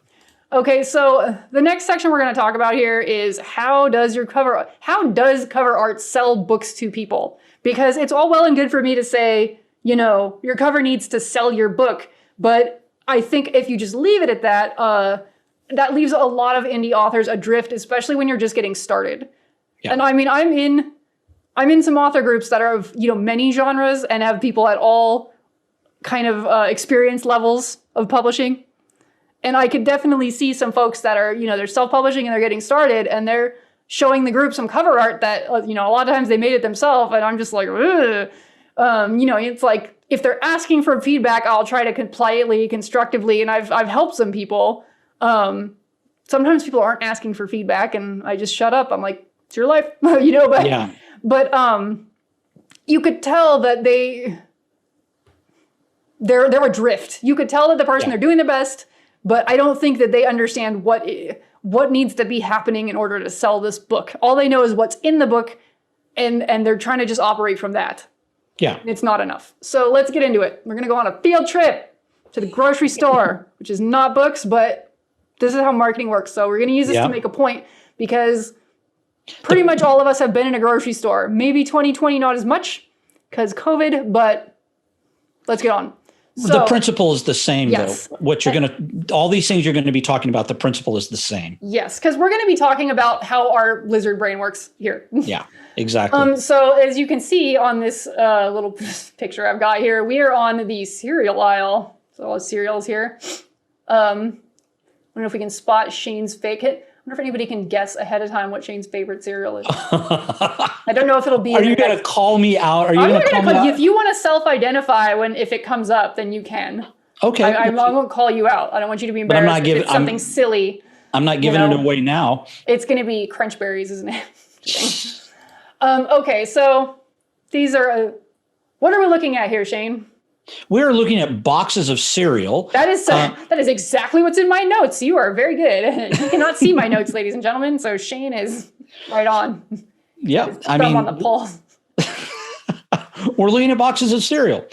Speaker 2: Okay, so the next section we're going to talk about here is how does cover art sell books to people? Because it's all well and good for me to say, your cover needs to sell your book, but I think if you just leave it at that, that leaves a lot of indie authors adrift, especially when you're just getting started. Yeah. And I mean, I'm in some author groups that are of, many genres and have people at all kind of experience levels of publishing. And I could definitely see some folks that are, they're self-publishing and they're getting started and they're showing the group some cover art that, a lot of times they made it themselves. And I'm just like, ugh. It's like, if they're asking for feedback, I'll try to politely, constructively, and I've helped some people. Sometimes people aren't asking for feedback and I just shut up. I'm like, it's your life, but yeah. But you could tell that they're adrift. You could tell that the person, they're doing their best, but I don't think that they understand what needs to be happening in order to sell this book. All they know is what's in the book, and they're trying to just operate from that.
Speaker 1: Yeah.
Speaker 2: It's not enough. So let's get into it. We're going to go on a field trip to the grocery store, which is not books, but this is how marketing works. So we're going to use this to make a point, because pretty much all of us have been in a grocery store. Maybe 2020, not as much because COVID, but let's get on. So,
Speaker 1: the principle is the same,
Speaker 2: yes.
Speaker 1: though. All these things you're going to be talking about, the principle is the same.
Speaker 2: Yes, because we're going to be talking about how our lizard brain works here.
Speaker 1: Yeah, exactly.
Speaker 2: So as you can see on this little picture I've got here, we are on the cereal aisle. So all the cereals here. I don't know if we can spot Shane's fake hit. I wonder if anybody can guess ahead of time what Shane's favorite cereal is. I don't know if it'll be.
Speaker 1: Are you going to call me out? Are you going to call me out?
Speaker 2: If you want to self-identify if it comes up, then you can.
Speaker 1: Okay.
Speaker 2: I won't call you out. I don't want you to be embarrassed.
Speaker 1: But I'm not giving
Speaker 2: something silly.
Speaker 1: I'm not giving it away now.
Speaker 2: It's going to be crunch berries, isn't it? Okay, so these are. What are we looking at here, Shane?
Speaker 1: We're looking at boxes of cereal.
Speaker 2: That is exactly what's in my notes. You are very good. You cannot see my notes, ladies and gentlemen. So Shane is right on.
Speaker 1: Yeah,
Speaker 2: I mean, on the pulse.
Speaker 1: We're looking at boxes of cereal.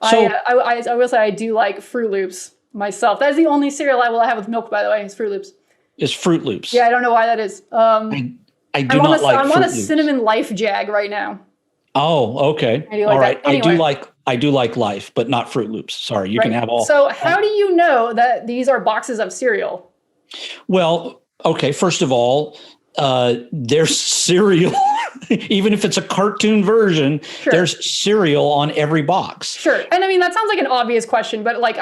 Speaker 1: So
Speaker 2: I will say I do like Fruit Loops myself. That is the only cereal I will have with milk, by the way. Is Fruit Loops.
Speaker 1: Is Fruit Loops?
Speaker 2: Yeah, I don't know why that is.
Speaker 1: I do not like.
Speaker 2: I'm on a cinnamon Life Jag right now.
Speaker 1: Oh, okay.
Speaker 2: All right.
Speaker 1: Anyway. I do like Life, but not Fruit Loops. Sorry, you can have all.
Speaker 2: So how do you know that these are boxes of cereal?
Speaker 1: Well, okay. First of all, there's cereal, even if it's a cartoon version. Sure. There's cereal on every box.
Speaker 2: Sure, and I mean that sounds like an obvious question, but like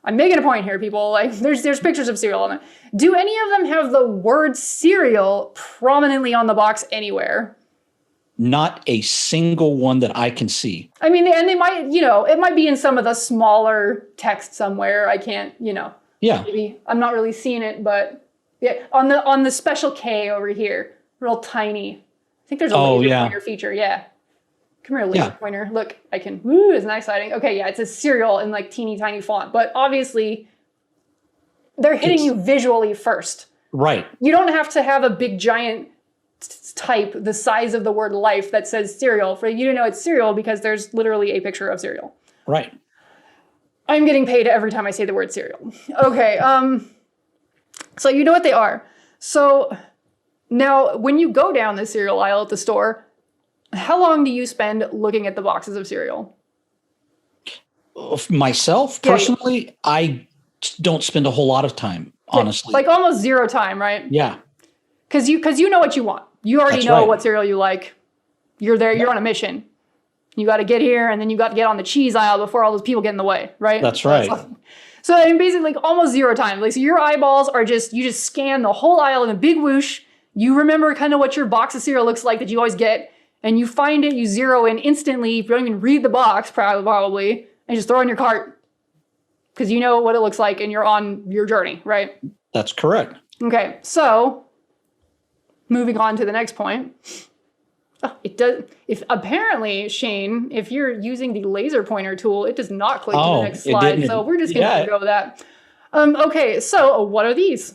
Speaker 2: I'm making a point here, people. Like there's pictures of cereal on it. Do any of them have the word cereal prominently on the box anywhere?
Speaker 1: Not a single one that I can see.
Speaker 2: I mean, and they might, it might be in some of the smaller text somewhere. I can't,
Speaker 1: Yeah.
Speaker 2: Maybe I'm not really seeing it, but yeah, on the special K over here, real tiny. I think there's a laser pointer feature. Yeah. Come here, laser pointer. Look, I can. Woo, isn't that exciting? Okay, yeah, it's a cereal in like teeny tiny font, but obviously they're hitting you visually first.
Speaker 1: Right.
Speaker 2: You don't have to have a big giant type the size of the word Life that says cereal for you to know it's cereal because there's literally a picture of cereal.
Speaker 1: Right.
Speaker 2: I'm getting paid every time I say the word cereal. Okay. So you know what they are. So now when you go down the cereal aisle at the store, how long do you spend looking at the boxes of cereal?
Speaker 1: Myself, personally, I don't spend a whole lot of time, honestly.
Speaker 2: Like almost zero time, right?
Speaker 1: Yeah.
Speaker 2: Because you know what you want. You already know what cereal you like. You're there. You're on a mission. You got to get here, and then you got to get on the cheese aisle before all those people get in the way, right?
Speaker 1: That's right.
Speaker 2: So I mean, basically, like almost zero time. Like so your eyeballs are you just scan the whole aisle in a big whoosh. You remember kind of what your box of cereal looks like that you always get, and you find it. You zero in instantly. You don't even read the box, probably, and just throw it in your cart because you know what it looks like, and you're on your journey, right?
Speaker 1: That's correct.
Speaker 2: Okay, so. Moving on to the next point. Oh, it does. If apparently, Shane, if you're using the laser pointer tool, it does not click to the next slide. So we're just going to go with that. Okay, so what are these?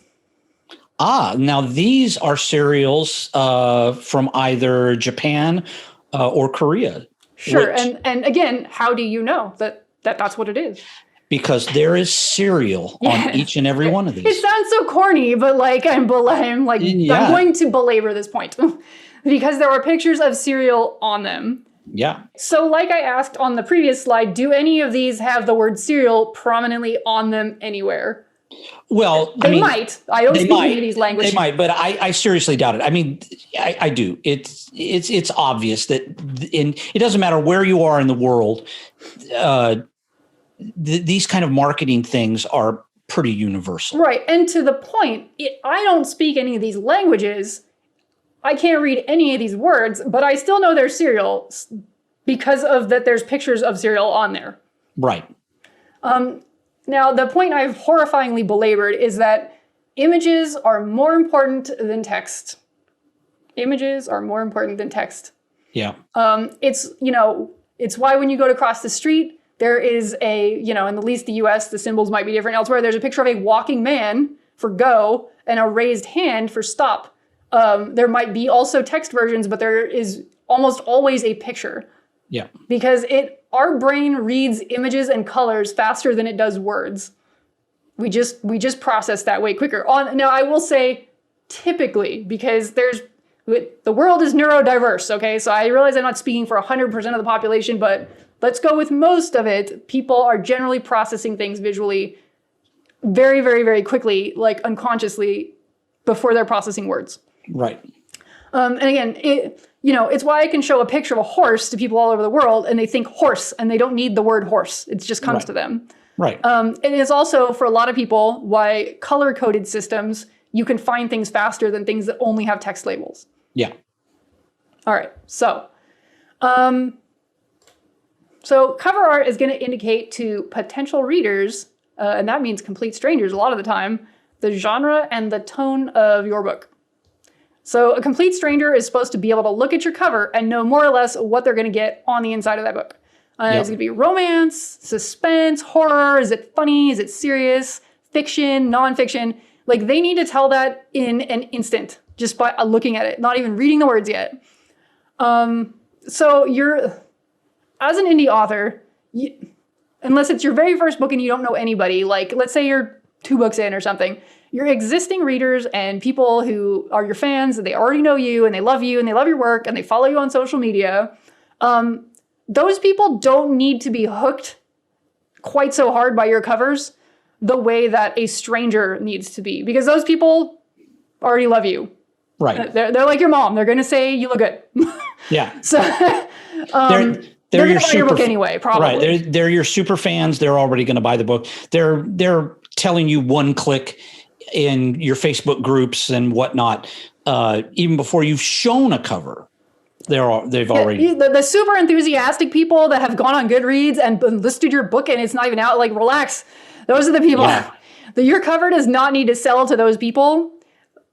Speaker 1: Now these are cereals from either Japan or Korea.
Speaker 2: Sure, and again, how do you know that's what it is?
Speaker 1: Because there is cereal on each and every one of these.
Speaker 2: It sounds so corny, but like I'm going to belabor this point because there are pictures of cereal on them.
Speaker 1: Yeah.
Speaker 2: So like I asked on the previous slide, do any of these have the word cereal prominently on them anywhere?
Speaker 1: Well,
Speaker 2: they might. I don't speak any of these languages.
Speaker 1: They might, but I seriously doubt it. I mean, I do. It's obvious that it doesn't matter where you are in the world. These kind of marketing things are pretty universal.
Speaker 2: Right. And to the point, I don't speak any of these languages. I can't read any of these words, but I still know they're cereal because of that there's pictures of cereal on there.
Speaker 1: Right.
Speaker 2: Now, the point I've horrifyingly belabored is that images are more important than text. Images are more important than text.
Speaker 1: Yeah.
Speaker 2: It's why when you go to cross the street, there is in at least the US, the symbols might be different elsewhere. There's a picture of a walking man for go and a raised hand for stop. There might be also text versions, but there is almost always a picture.
Speaker 1: Yeah.
Speaker 2: Because our brain reads images and colors faster than it does words. We just process that way quicker. Now, I will say typically, because the world is neurodiverse, okay? So I realize I'm not speaking for 100% of the population, but let's go with most of it, people are generally processing things visually very, very, very quickly, like unconsciously, before they're processing words.
Speaker 1: Right.
Speaker 2: And again, it's why I can show a picture of a horse to people all over the world and they think horse and they don't need the word horse. It just comes to them.
Speaker 1: Right.
Speaker 2: It is also, for a lot of people, why color-coded systems, you can find things faster than things that only have text labels.
Speaker 1: Yeah.
Speaker 2: All right. So cover art is going to indicate to potential readers, and that means complete strangers a lot of the time, the genre and the tone of your book. So a complete stranger is supposed to be able to look at your cover and know more or less what they're going to get on the inside of that book. Is it going to be romance, suspense, horror? Is it funny? Is it serious? Fiction, nonfiction? Like, they need to tell that in an instant just by looking at it, not even reading the words yet. So as an indie author, unless it's your very first book and you don't know anybody, like let's say you're 2 books in or something, your existing readers and people who are your fans, they already know you and they love your work and they follow you on social media. Those people don't need to be hooked quite so hard by your covers the way that a stranger needs to be, because those people already love you.
Speaker 1: Right.
Speaker 2: They're like your mom. They're going to say you look good.
Speaker 1: Yeah.
Speaker 2: So they're going to buy your book anyway, probably.
Speaker 1: Right. They're your super fans. They're already going to buy the book. They're telling you one click in your Facebook groups and whatnot, even before you've shown a cover. They've already...
Speaker 2: The super enthusiastic people that have gone on Goodreads and listed your book and it's not even out, like, relax. Those are the people. Yeah. Your cover does not need to sell to those people.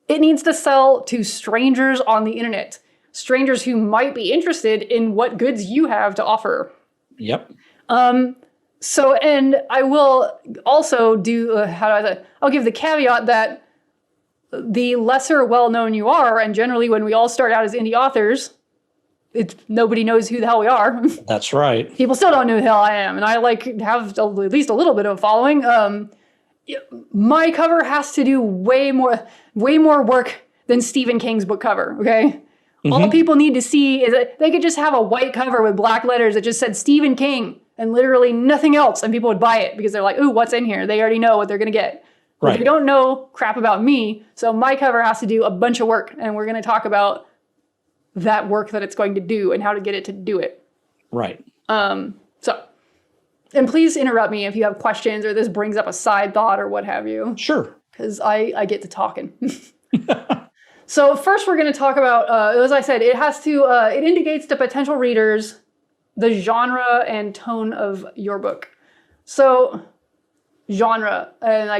Speaker 2: It needs to sell to strangers on the internet. Strangers who might be interested in what goods you have to offer.
Speaker 1: Yep.
Speaker 2: So, and I will also do, I'll give the caveat that the lesser well-known you are, and generally when we all start out as indie authors, nobody knows who the hell we are.
Speaker 1: That's right.
Speaker 2: People still don't know who the hell I am. And I have at least a little bit of a following. My cover has to do way more work than Stephen King's book cover. Okay. Mm-hmm. All people need to see is that they could just have a white cover with black letters that just said Stephen King and literally nothing else. And people would buy it because they're like, ooh, what's in here? They already know what they're going to get. Right. But they don't know crap about me. So my cover has to do a bunch of work. And we're going to talk about that work that it's going to do and how to get it to do it. Right. And please interrupt me if you have questions or this brings up a side thought or what have you. Sure. Because I get to talking. So first we're going to talk about, as I said, it indicates to potential readers the genre and tone of your book. So genre, and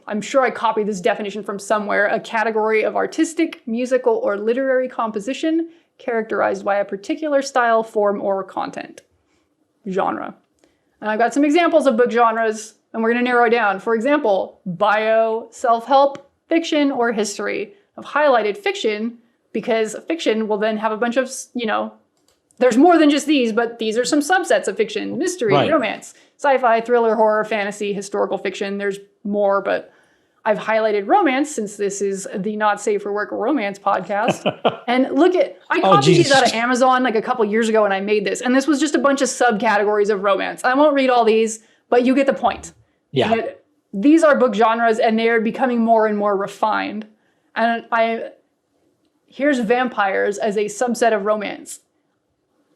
Speaker 2: I'm sure I copied this definition from somewhere, a category of artistic, musical, or literary composition characterized by a particular style, form, or content. Genre. And I've got some examples of book genres, and we're going to narrow it down. For example, bio, self-help, fiction, or history. I've highlighted fiction because fiction will then have a bunch of, there's more than just these, but these are some subsets of fiction: mystery, romance, sci-fi, thriller, horror, fantasy, historical fiction. There's more, but I've highlighted romance since this is the Not Safe for Work romance podcast. And I copied these out of Amazon like a couple years ago and I made this. And this was just a bunch of subcategories of romance. I won't read all these, but you get the point. Yeah. These are book genres and they're becoming more and more refined. And here's vampires as a subset of romance.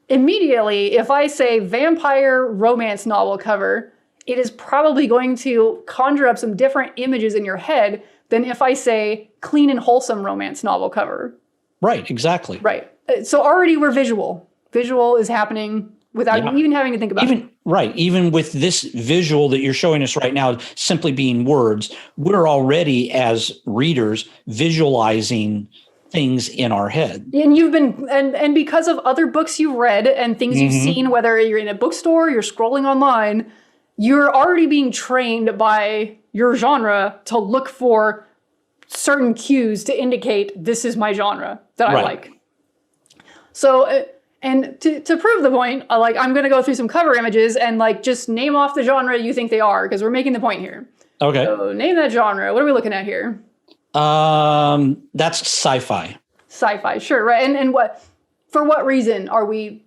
Speaker 2: Immediately, if I say vampire romance novel cover, it is probably going to conjure up some different images in your head than if I say clean and wholesome romance novel cover.
Speaker 1: Right, exactly.
Speaker 2: Right. So already we're visual. Visual is happening without even having to think about it.
Speaker 1: Right. Even with this visual that you're showing us right now, simply being words, we're already, as readers, visualizing things in our head.
Speaker 2: And you've been, and because of other books you've read and things you've seen, whether you're in a bookstore, you're scrolling online, you're already being trained by your genre to look for certain cues to indicate this is my genre that I like. So, and to prove the point, I'm going to go through some cover images and just name off the genre you think they are, because we're making the point here. Okay. So name that genre. What are we looking at here?
Speaker 1: That's sci-fi.
Speaker 2: Sci-fi, sure, right. And for what reason are we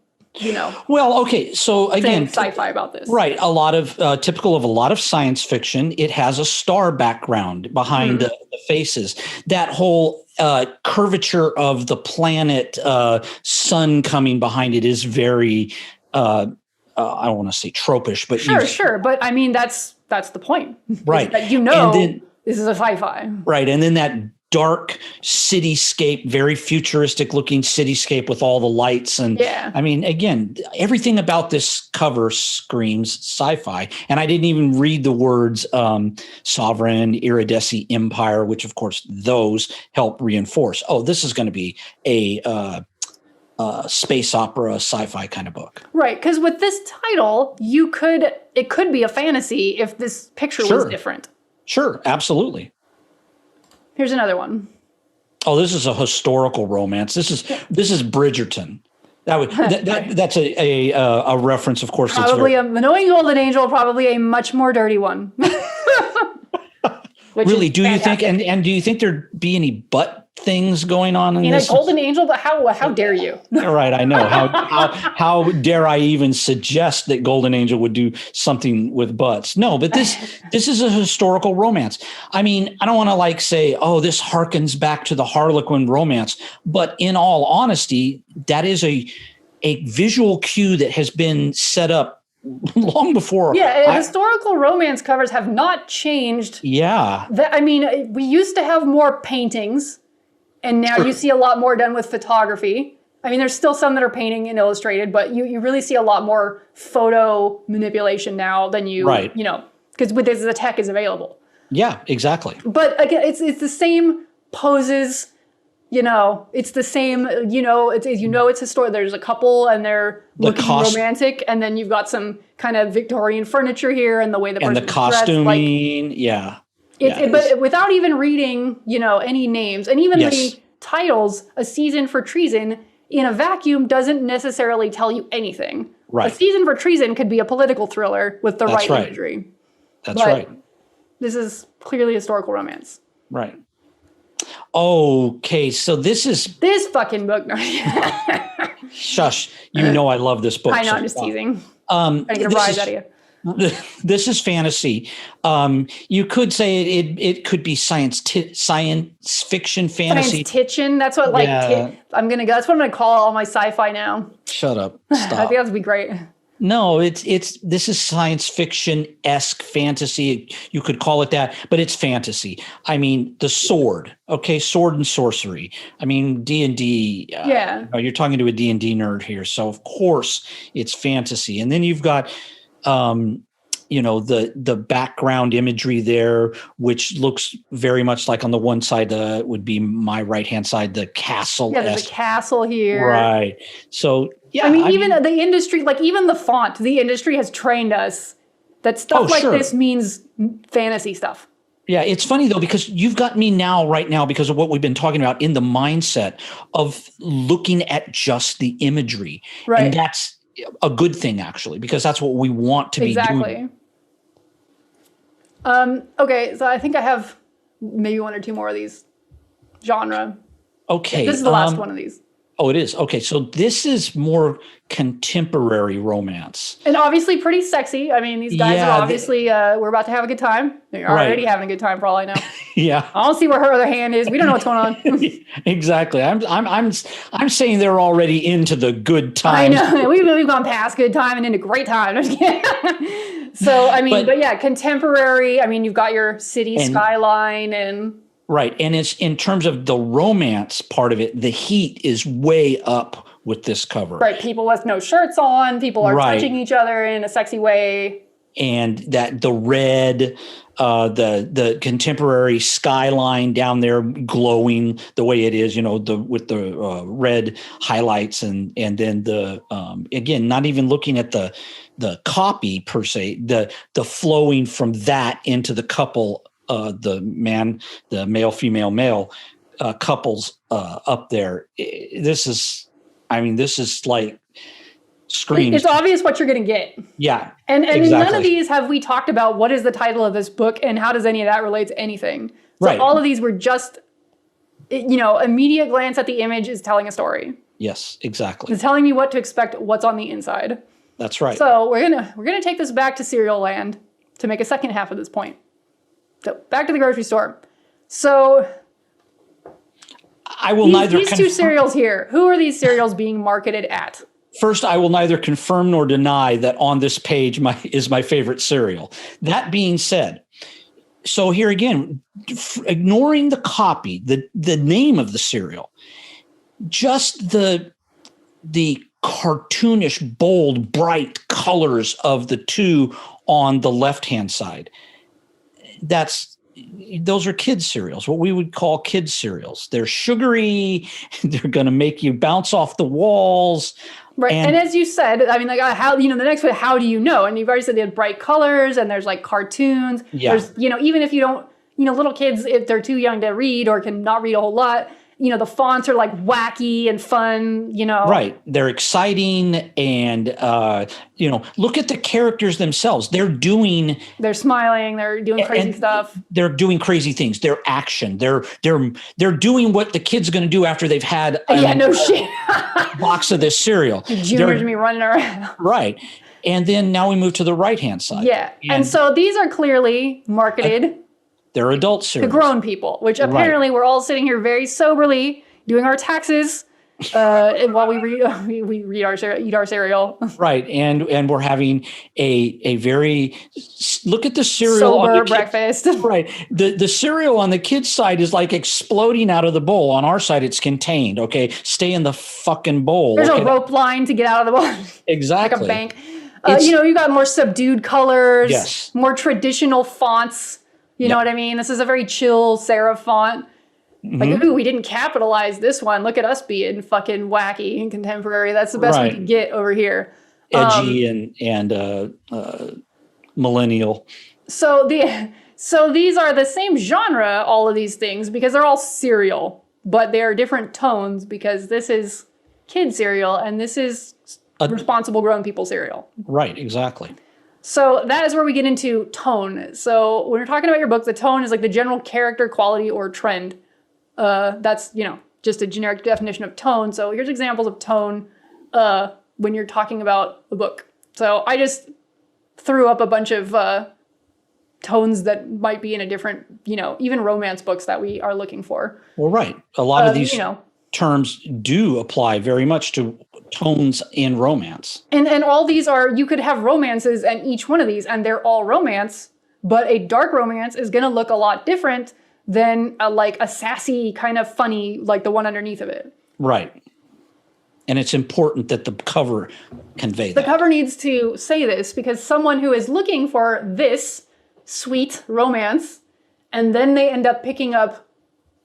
Speaker 1: Well, okay. So again,
Speaker 2: sci-fi about this.
Speaker 1: Right. A lot of typical of a lot of science fiction. It has a star background behind the faces. That whole curvature of the planet, sun coming behind it is very, I don't want to say tropish, but
Speaker 2: sure. But I mean, that's the point.
Speaker 1: Right.
Speaker 2: That this is a sci-fi.
Speaker 1: Right. And then that dark cityscape, very futuristic looking cityscape with all the lights. And I mean, again, everything about this cover screams sci-fi. And I didn't even read the words sovereign, iridescent empire, which of course those help reinforce. Oh, this is going to be a space opera sci-fi kind of book.
Speaker 2: Right. Because with this title, it could be a fantasy if this picture was different.
Speaker 1: Sure. Absolutely.
Speaker 2: Here's another one.
Speaker 1: Oh, this is a historical romance. This is Bridgerton. That's a reference, of course.
Speaker 2: Probably a Knowing Golden Angel, probably a much more dirty one.
Speaker 1: Really? Do you think? And do you think there'd be any butt things going on in this?
Speaker 2: A Golden Angel? But how dare you?
Speaker 1: Right, I know. How dare I even suggest that Golden Angel would do something with butts? No, but this is a historical romance. I mean, I don't want to say, oh, this harkens back to the Harlequin romance, but in all honesty, that is a visual cue that has been set up long before.
Speaker 2: Yeah, historical romance covers have not changed.
Speaker 1: Yeah.
Speaker 2: I mean, we used to have more paintings, and now you see a lot more done with photography. I mean, there's still some that are painting and illustrated, but you really see a lot more photo manipulation now than because with this, the tech is available.
Speaker 1: Yeah, exactly.
Speaker 2: But again, it's the same poses. It's the same, it's historic. There's a couple and they're looking romantic. And then you've got some kind of Victorian furniture here and the way the person's
Speaker 1: and the costuming.
Speaker 2: But without even reading, any names and even the titles, A Season for Treason in a vacuum doesn't necessarily tell you anything.
Speaker 1: Right.
Speaker 2: A Season for Treason could be a political thriller with the right imagery.
Speaker 1: That's right.
Speaker 2: This is clearly historical romance.
Speaker 1: Right. Okay, so this
Speaker 2: fucking book. No.
Speaker 1: Shush! I love this book.
Speaker 2: I know, I'm just teasing. I get a rise out of you.
Speaker 1: This is fantasy. You could say it could be science fiction fantasy.
Speaker 2: Science-tiction. That's what that's what I'm gonna call all my sci-fi now.
Speaker 1: Shut up! Stop.
Speaker 2: I think that would be great.
Speaker 1: No, this is science fiction-esque fantasy. You could call it that, but it's fantasy. I mean, the sword, okay, sword and sorcery. I mean, D&D. You're talking to a D&D nerd here, so of course it's fantasy. And then you've got, the background imagery there, which looks very much like on the one side would be my right-hand side, the castle.
Speaker 2: Yeah, there's a castle here.
Speaker 1: Right. So. Yeah,
Speaker 2: I mean, even the industry, even the font, the industry has trained us that stuff this means fantasy stuff.
Speaker 1: Yeah, it's funny, though, because you've got me right now, because of what we've been talking about, in the mindset of looking at just the imagery. Right. And that's a good thing, actually, because that's what we want to be doing.
Speaker 2: Okay, so I think I have maybe one or two more of these genre.
Speaker 1: Okay.
Speaker 2: This is the last one of these.
Speaker 1: Oh, it is. Okay, so this is more contemporary romance.
Speaker 2: And obviously pretty sexy. I mean, these guys are obviously, we're about to have a good time. They're already having a good time for all I know.
Speaker 1: Yeah.
Speaker 2: I don't see where her other hand is. We don't know what's going on.
Speaker 1: Exactly. I'm saying they're already into the good time.
Speaker 2: I know. We've gone past good time and into great time. So, I mean, but yeah, contemporary. I mean, you've got your city skyline and...
Speaker 1: Right. And it's in terms of the romance part of it, the heat is way up with this cover.
Speaker 2: Right. People with no shirts on. People are touching each other in a sexy way.
Speaker 1: And that the red, the contemporary skyline down there glowing the way it is, with the red highlights and then the again, not even looking at the copy per se, the flowing from that into the couple. The male, female, male couples up there. This is like screams.
Speaker 2: It's obvious what you're going to get.
Speaker 1: Yeah.
Speaker 2: And exactly. In none of these have we talked about what is the title of this book and how does any of that relate to anything. So all of these were just, immediate glance at the image is telling a story.
Speaker 1: Yes, exactly.
Speaker 2: It's telling me what to expect, what's on the inside.
Speaker 1: That's right.
Speaker 2: So we're gonna take this back to cereal land to make a second half of this point. So back to the grocery store. So
Speaker 1: I will neither.
Speaker 2: These two cereals here. Who are these cereals being marketed at?
Speaker 1: First, I will neither confirm nor deny that on this page is my favorite cereal. That being said, so here again, ignoring the copy, the name of the cereal, just the cartoonish, bold, bright colors of the two on the left-hand side. Those are kids cereals, what we would call kids cereals. They're sugary. They're going to make you bounce off the walls.
Speaker 2: Right. And as you said, I mean, like how, the next one, how do you know? And you've already said they had bright colors and there's like cartoons.
Speaker 1: Yeah.
Speaker 2: There's, even if you don't, little kids, if they're too young to read or can not read a whole lot, the fonts are like wacky and fun,
Speaker 1: Right. They're exciting. And, look at the characters themselves. They're smiling. They're doing crazy stuff. They're doing crazy things. They're action. They're doing what the kid's going to do after they've had a box of this cereal.
Speaker 2: Junior's me running around.
Speaker 1: Right. And then now we move to the right-hand side.
Speaker 2: Yeah. And so these are clearly marketed.
Speaker 1: They're adult cereals.
Speaker 2: To grown people, which apparently we're all sitting here very soberly doing our taxes while we eat our cereal.
Speaker 1: Right, and we're having a very look at the cereal
Speaker 2: sober
Speaker 1: on the
Speaker 2: breakfast.
Speaker 1: Right, the cereal on the kids' side is like exploding out of the bowl. On our side, it's contained. Okay, stay in the fucking bowl.
Speaker 2: There's a rope line to get out of the bowl.
Speaker 1: Exactly,
Speaker 2: like a bank. You got more subdued colors.
Speaker 1: Yes.
Speaker 2: More traditional fonts. You know what I mean? This is a very chill serif font. Like, ooh, we didn't capitalize this one. Look at us being fucking wacky and contemporary. That's the best we can get over here.
Speaker 1: Edgy and millennial.
Speaker 2: So these are the same genre, all of these things, because they're all cereal, but they are different tones because this is kid cereal and this is responsible grown people cereal.
Speaker 1: Right, exactly.
Speaker 2: So that is where we get into tone. So when you're talking about your book, the tone is like the general character, quality, or trend. That's, just a generic definition of tone. So here's examples of tone when you're talking about a book. So I just threw up a bunch of tones that might be in a different, even romance books that we are looking for.
Speaker 1: Well, right. A lot of these terms do apply very much to tones in romance.
Speaker 2: And all these you could have romances in each one of these, and they're all romance, but a dark romance is going to look a lot different than a sassy kind of funny, like the one underneath of it.
Speaker 1: Right. And it's important that the cover convey that.
Speaker 2: The cover needs to say this because someone who is looking for this sweet romance, and then they end up picking up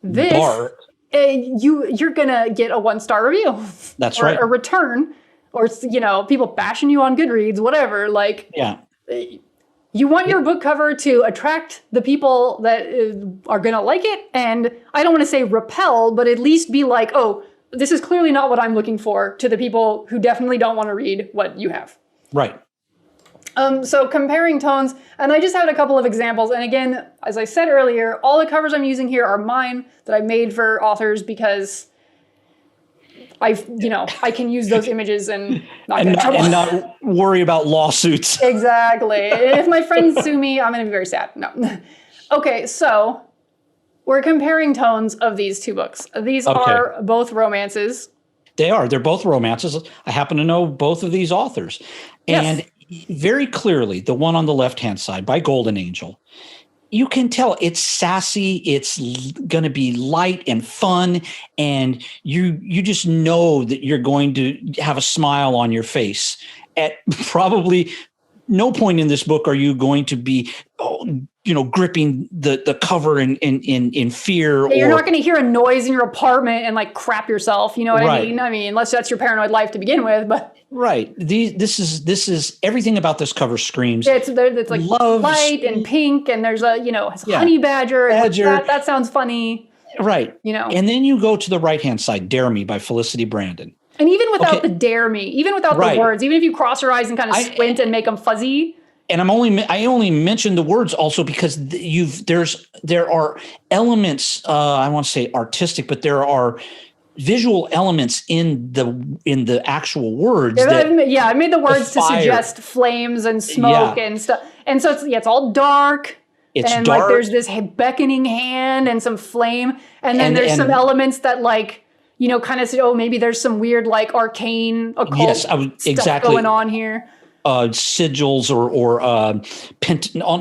Speaker 2: this,
Speaker 1: dark.
Speaker 2: You're gonna get a 1-star review.
Speaker 1: That's
Speaker 2: or
Speaker 1: right.
Speaker 2: A return, or people bashing you on Goodreads, whatever.
Speaker 1: Yeah.
Speaker 2: You want your book cover to attract the people that are gonna like it, and I don't want to say repel, but at least be like, oh, this is clearly not what I'm looking for, to the people who definitely don't want to read what you have.
Speaker 1: Right.
Speaker 2: So comparing tones, and I just had a couple of examples. And again, as I said earlier, all the covers I'm using here are mine that I made for authors because I can use those images and not get in trouble.
Speaker 1: And not worry about lawsuits.
Speaker 2: Exactly. If my friends sue me, I'm going to be very sad. No. Okay, so we're comparing tones of these two books. These are both romances.
Speaker 1: They are. They're both romances. I happen to know both of these authors. And very clearly, the one on the left-hand side by Golden Angel, you can tell it's sassy. It's going to be light and fun. And you just know that you're going to have a smile on your face. At probably no point in this book are you going to be gripping the cover in fear.
Speaker 2: You're not going to hear a noise in your apartment and crap yourself. You know what I mean? I mean, unless that's your paranoid life to begin with, but.
Speaker 1: Right. This is everything about this cover screams.
Speaker 2: It's like love, light and pink, and there's a honey badger. That sounds funny.
Speaker 1: Right. And then you go to the right-hand side, Dare Me by Felicity Brandon.
Speaker 2: And even without the dare me, even without the words, even if you cross your eyes and kind of squint and make them fuzzy.
Speaker 1: And I only mentioned the words also because there are elements, I want to say artistic, but there are visual elements in the actual words.
Speaker 2: I made the words to suggest flames and smoke and stuff. And so it's all dark.
Speaker 1: It's
Speaker 2: and
Speaker 1: dark.
Speaker 2: Like there's this beckoning hand and some flame. And then there's some elements that like, you know, kind of say, oh, maybe there's some weird like arcane occult stuff going on here.
Speaker 1: Sigils or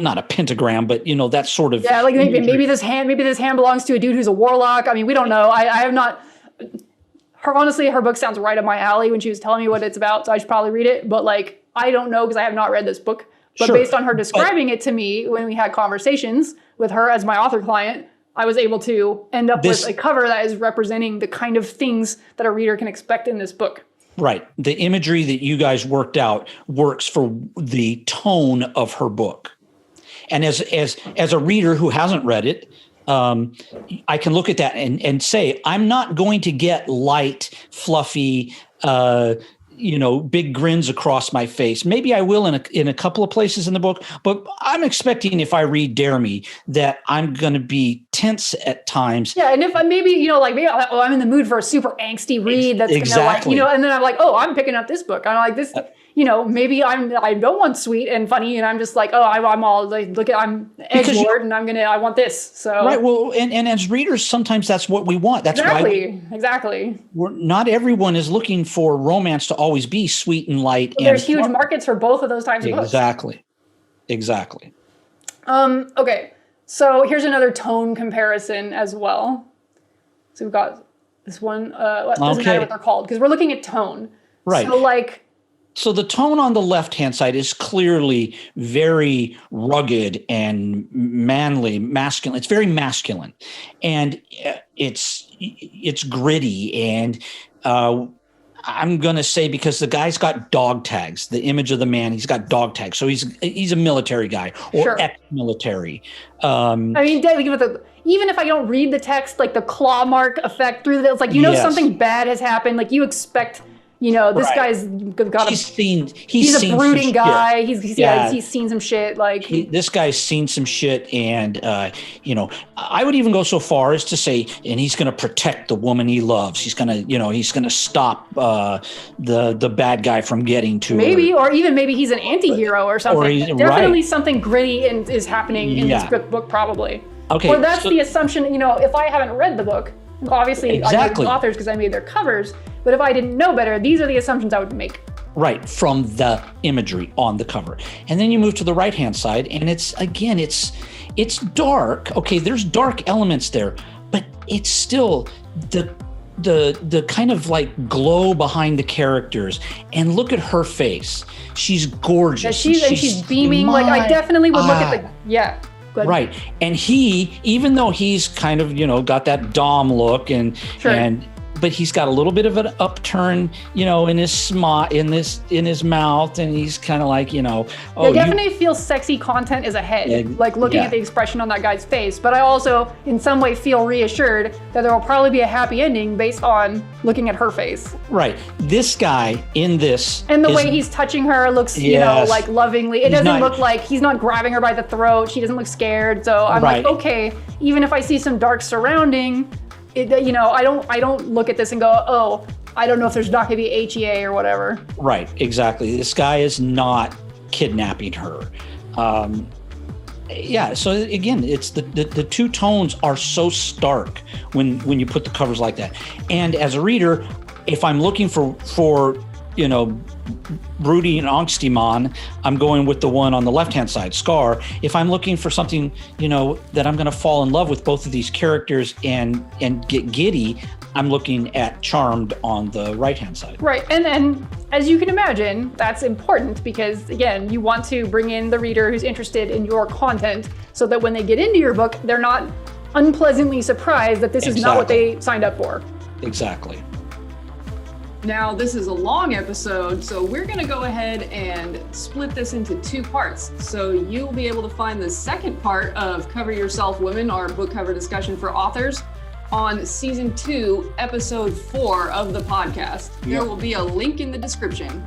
Speaker 1: not a pentagram, but you know, that sort of
Speaker 2: like maybe this hand belongs to a dude who's a warlock. I mean, we don't know. I have not. Honestly, her book sounds right up my alley when she was telling me what it's about, so I should probably read it. But like, I don't know because I have not read this book. But based on her describing it to me when we had conversations with her as my author client, I was able to end up with a cover that is representing the kind of things that a reader can expect in this book.
Speaker 1: Right. The imagery that you guys worked out works for the tone of her book. And as a reader who hasn't read it, I can look at that and say, I'm not going to get light, fluffy, big grins across my face. Maybe I will in a couple of places in the book, but I'm expecting if I read Dare Me that I'm going to be tense at times.
Speaker 2: Yeah, and if I'm I'm in the mood for a super angsty read that's
Speaker 1: exactly.
Speaker 2: Gonna and then I'm like, oh, I'm picking up this book. I'm like this. Maybe I don't want sweet and funny, and I'm just like, oh, I'm all like, I'm edgelord, and I want this. So
Speaker 1: right, well, and as readers, sometimes that's what we want. That's
Speaker 2: exactly.
Speaker 1: Not everyone is looking for romance to always be sweet and light.
Speaker 2: Well, there's huge markets for both of those types of books.
Speaker 1: Exactly.
Speaker 2: Okay, so here's another tone comparison as well. So we've got this one. Doesn't matter what they're called because we're looking at tone.
Speaker 1: Right.
Speaker 2: So
Speaker 1: So the tone on the left-hand side is clearly very rugged and manly, masculine. It's very masculine, and it's gritty. And I'm going to say because the guy's got dog tags, the image of the man, he's got dog tags. So he's a military guy or ex-military.
Speaker 2: I mean, even if I don't read the text, like the claw mark effect through it's like something bad has happened. Like you expect. This guy's got he's a brooding guy. He's seen some shit. Like
Speaker 1: this guy's seen some shit, and I would even go so far as to say, and he's going to protect the woman he loves. He's going to stop the bad guy from getting to
Speaker 2: maybe,
Speaker 1: her.
Speaker 2: or even maybe he's an anti-hero or something. Definitely something gritty is happening in this book, probably.
Speaker 1: Okay,
Speaker 2: or that's the assumption. If I haven't read the book, obviously I know the authors because I made their covers. But if I didn't know better, these are the assumptions I would make.
Speaker 1: Right, from the imagery on the cover. And then you move to the right-hand side, and it's dark. Okay, there's dark elements there, but it's still the kind of like glow behind the characters. And look at her face. She's gorgeous.
Speaker 2: Yeah, she's beaming. Like I definitely would look at Good.
Speaker 1: Right. And even though he's kind of, got that Dom look but he's got a little bit of an upturn, in his in his mouth, and he's kind of like,
Speaker 2: I definitely feel sexy content is ahead, like looking at the expression on that guy's face. But I also, in some way, feel reassured that there will probably be a happy ending based on looking at her face.
Speaker 1: Right. This guy in this,
Speaker 2: and the way he's touching her looks, like lovingly. It doesn't look like he's not grabbing her by the throat. She doesn't look scared. So I'm like, okay, even if I see some dark surrounding. I don't look at this and go, oh, I don't know if there's not going to be HEA or whatever. Right,
Speaker 1: exactly. This guy is not kidnapping her. So again, it's the two tones are so stark when you put the covers like that. And as a reader, if I'm looking for broody and angsty man, I'm going with the one on the left-hand side, Scar. If I'm looking for something, that I'm going to fall in love with both of these characters and get giddy, I'm looking at Charmed on the right-hand side.
Speaker 2: Right, and as you can imagine, that's important because, again, you want to bring in the reader who's interested in your content so that when they get into your book, they're not unpleasantly surprised that this is not what they signed up for.
Speaker 1: Exactly.
Speaker 3: Now, this is a long episode, so we're going to go ahead and split this into two parts. So you'll be able to find the second part of Cover Yourself Women, our book cover discussion for authors, on season 2, episode 4 of the podcast. There will be a link in the description.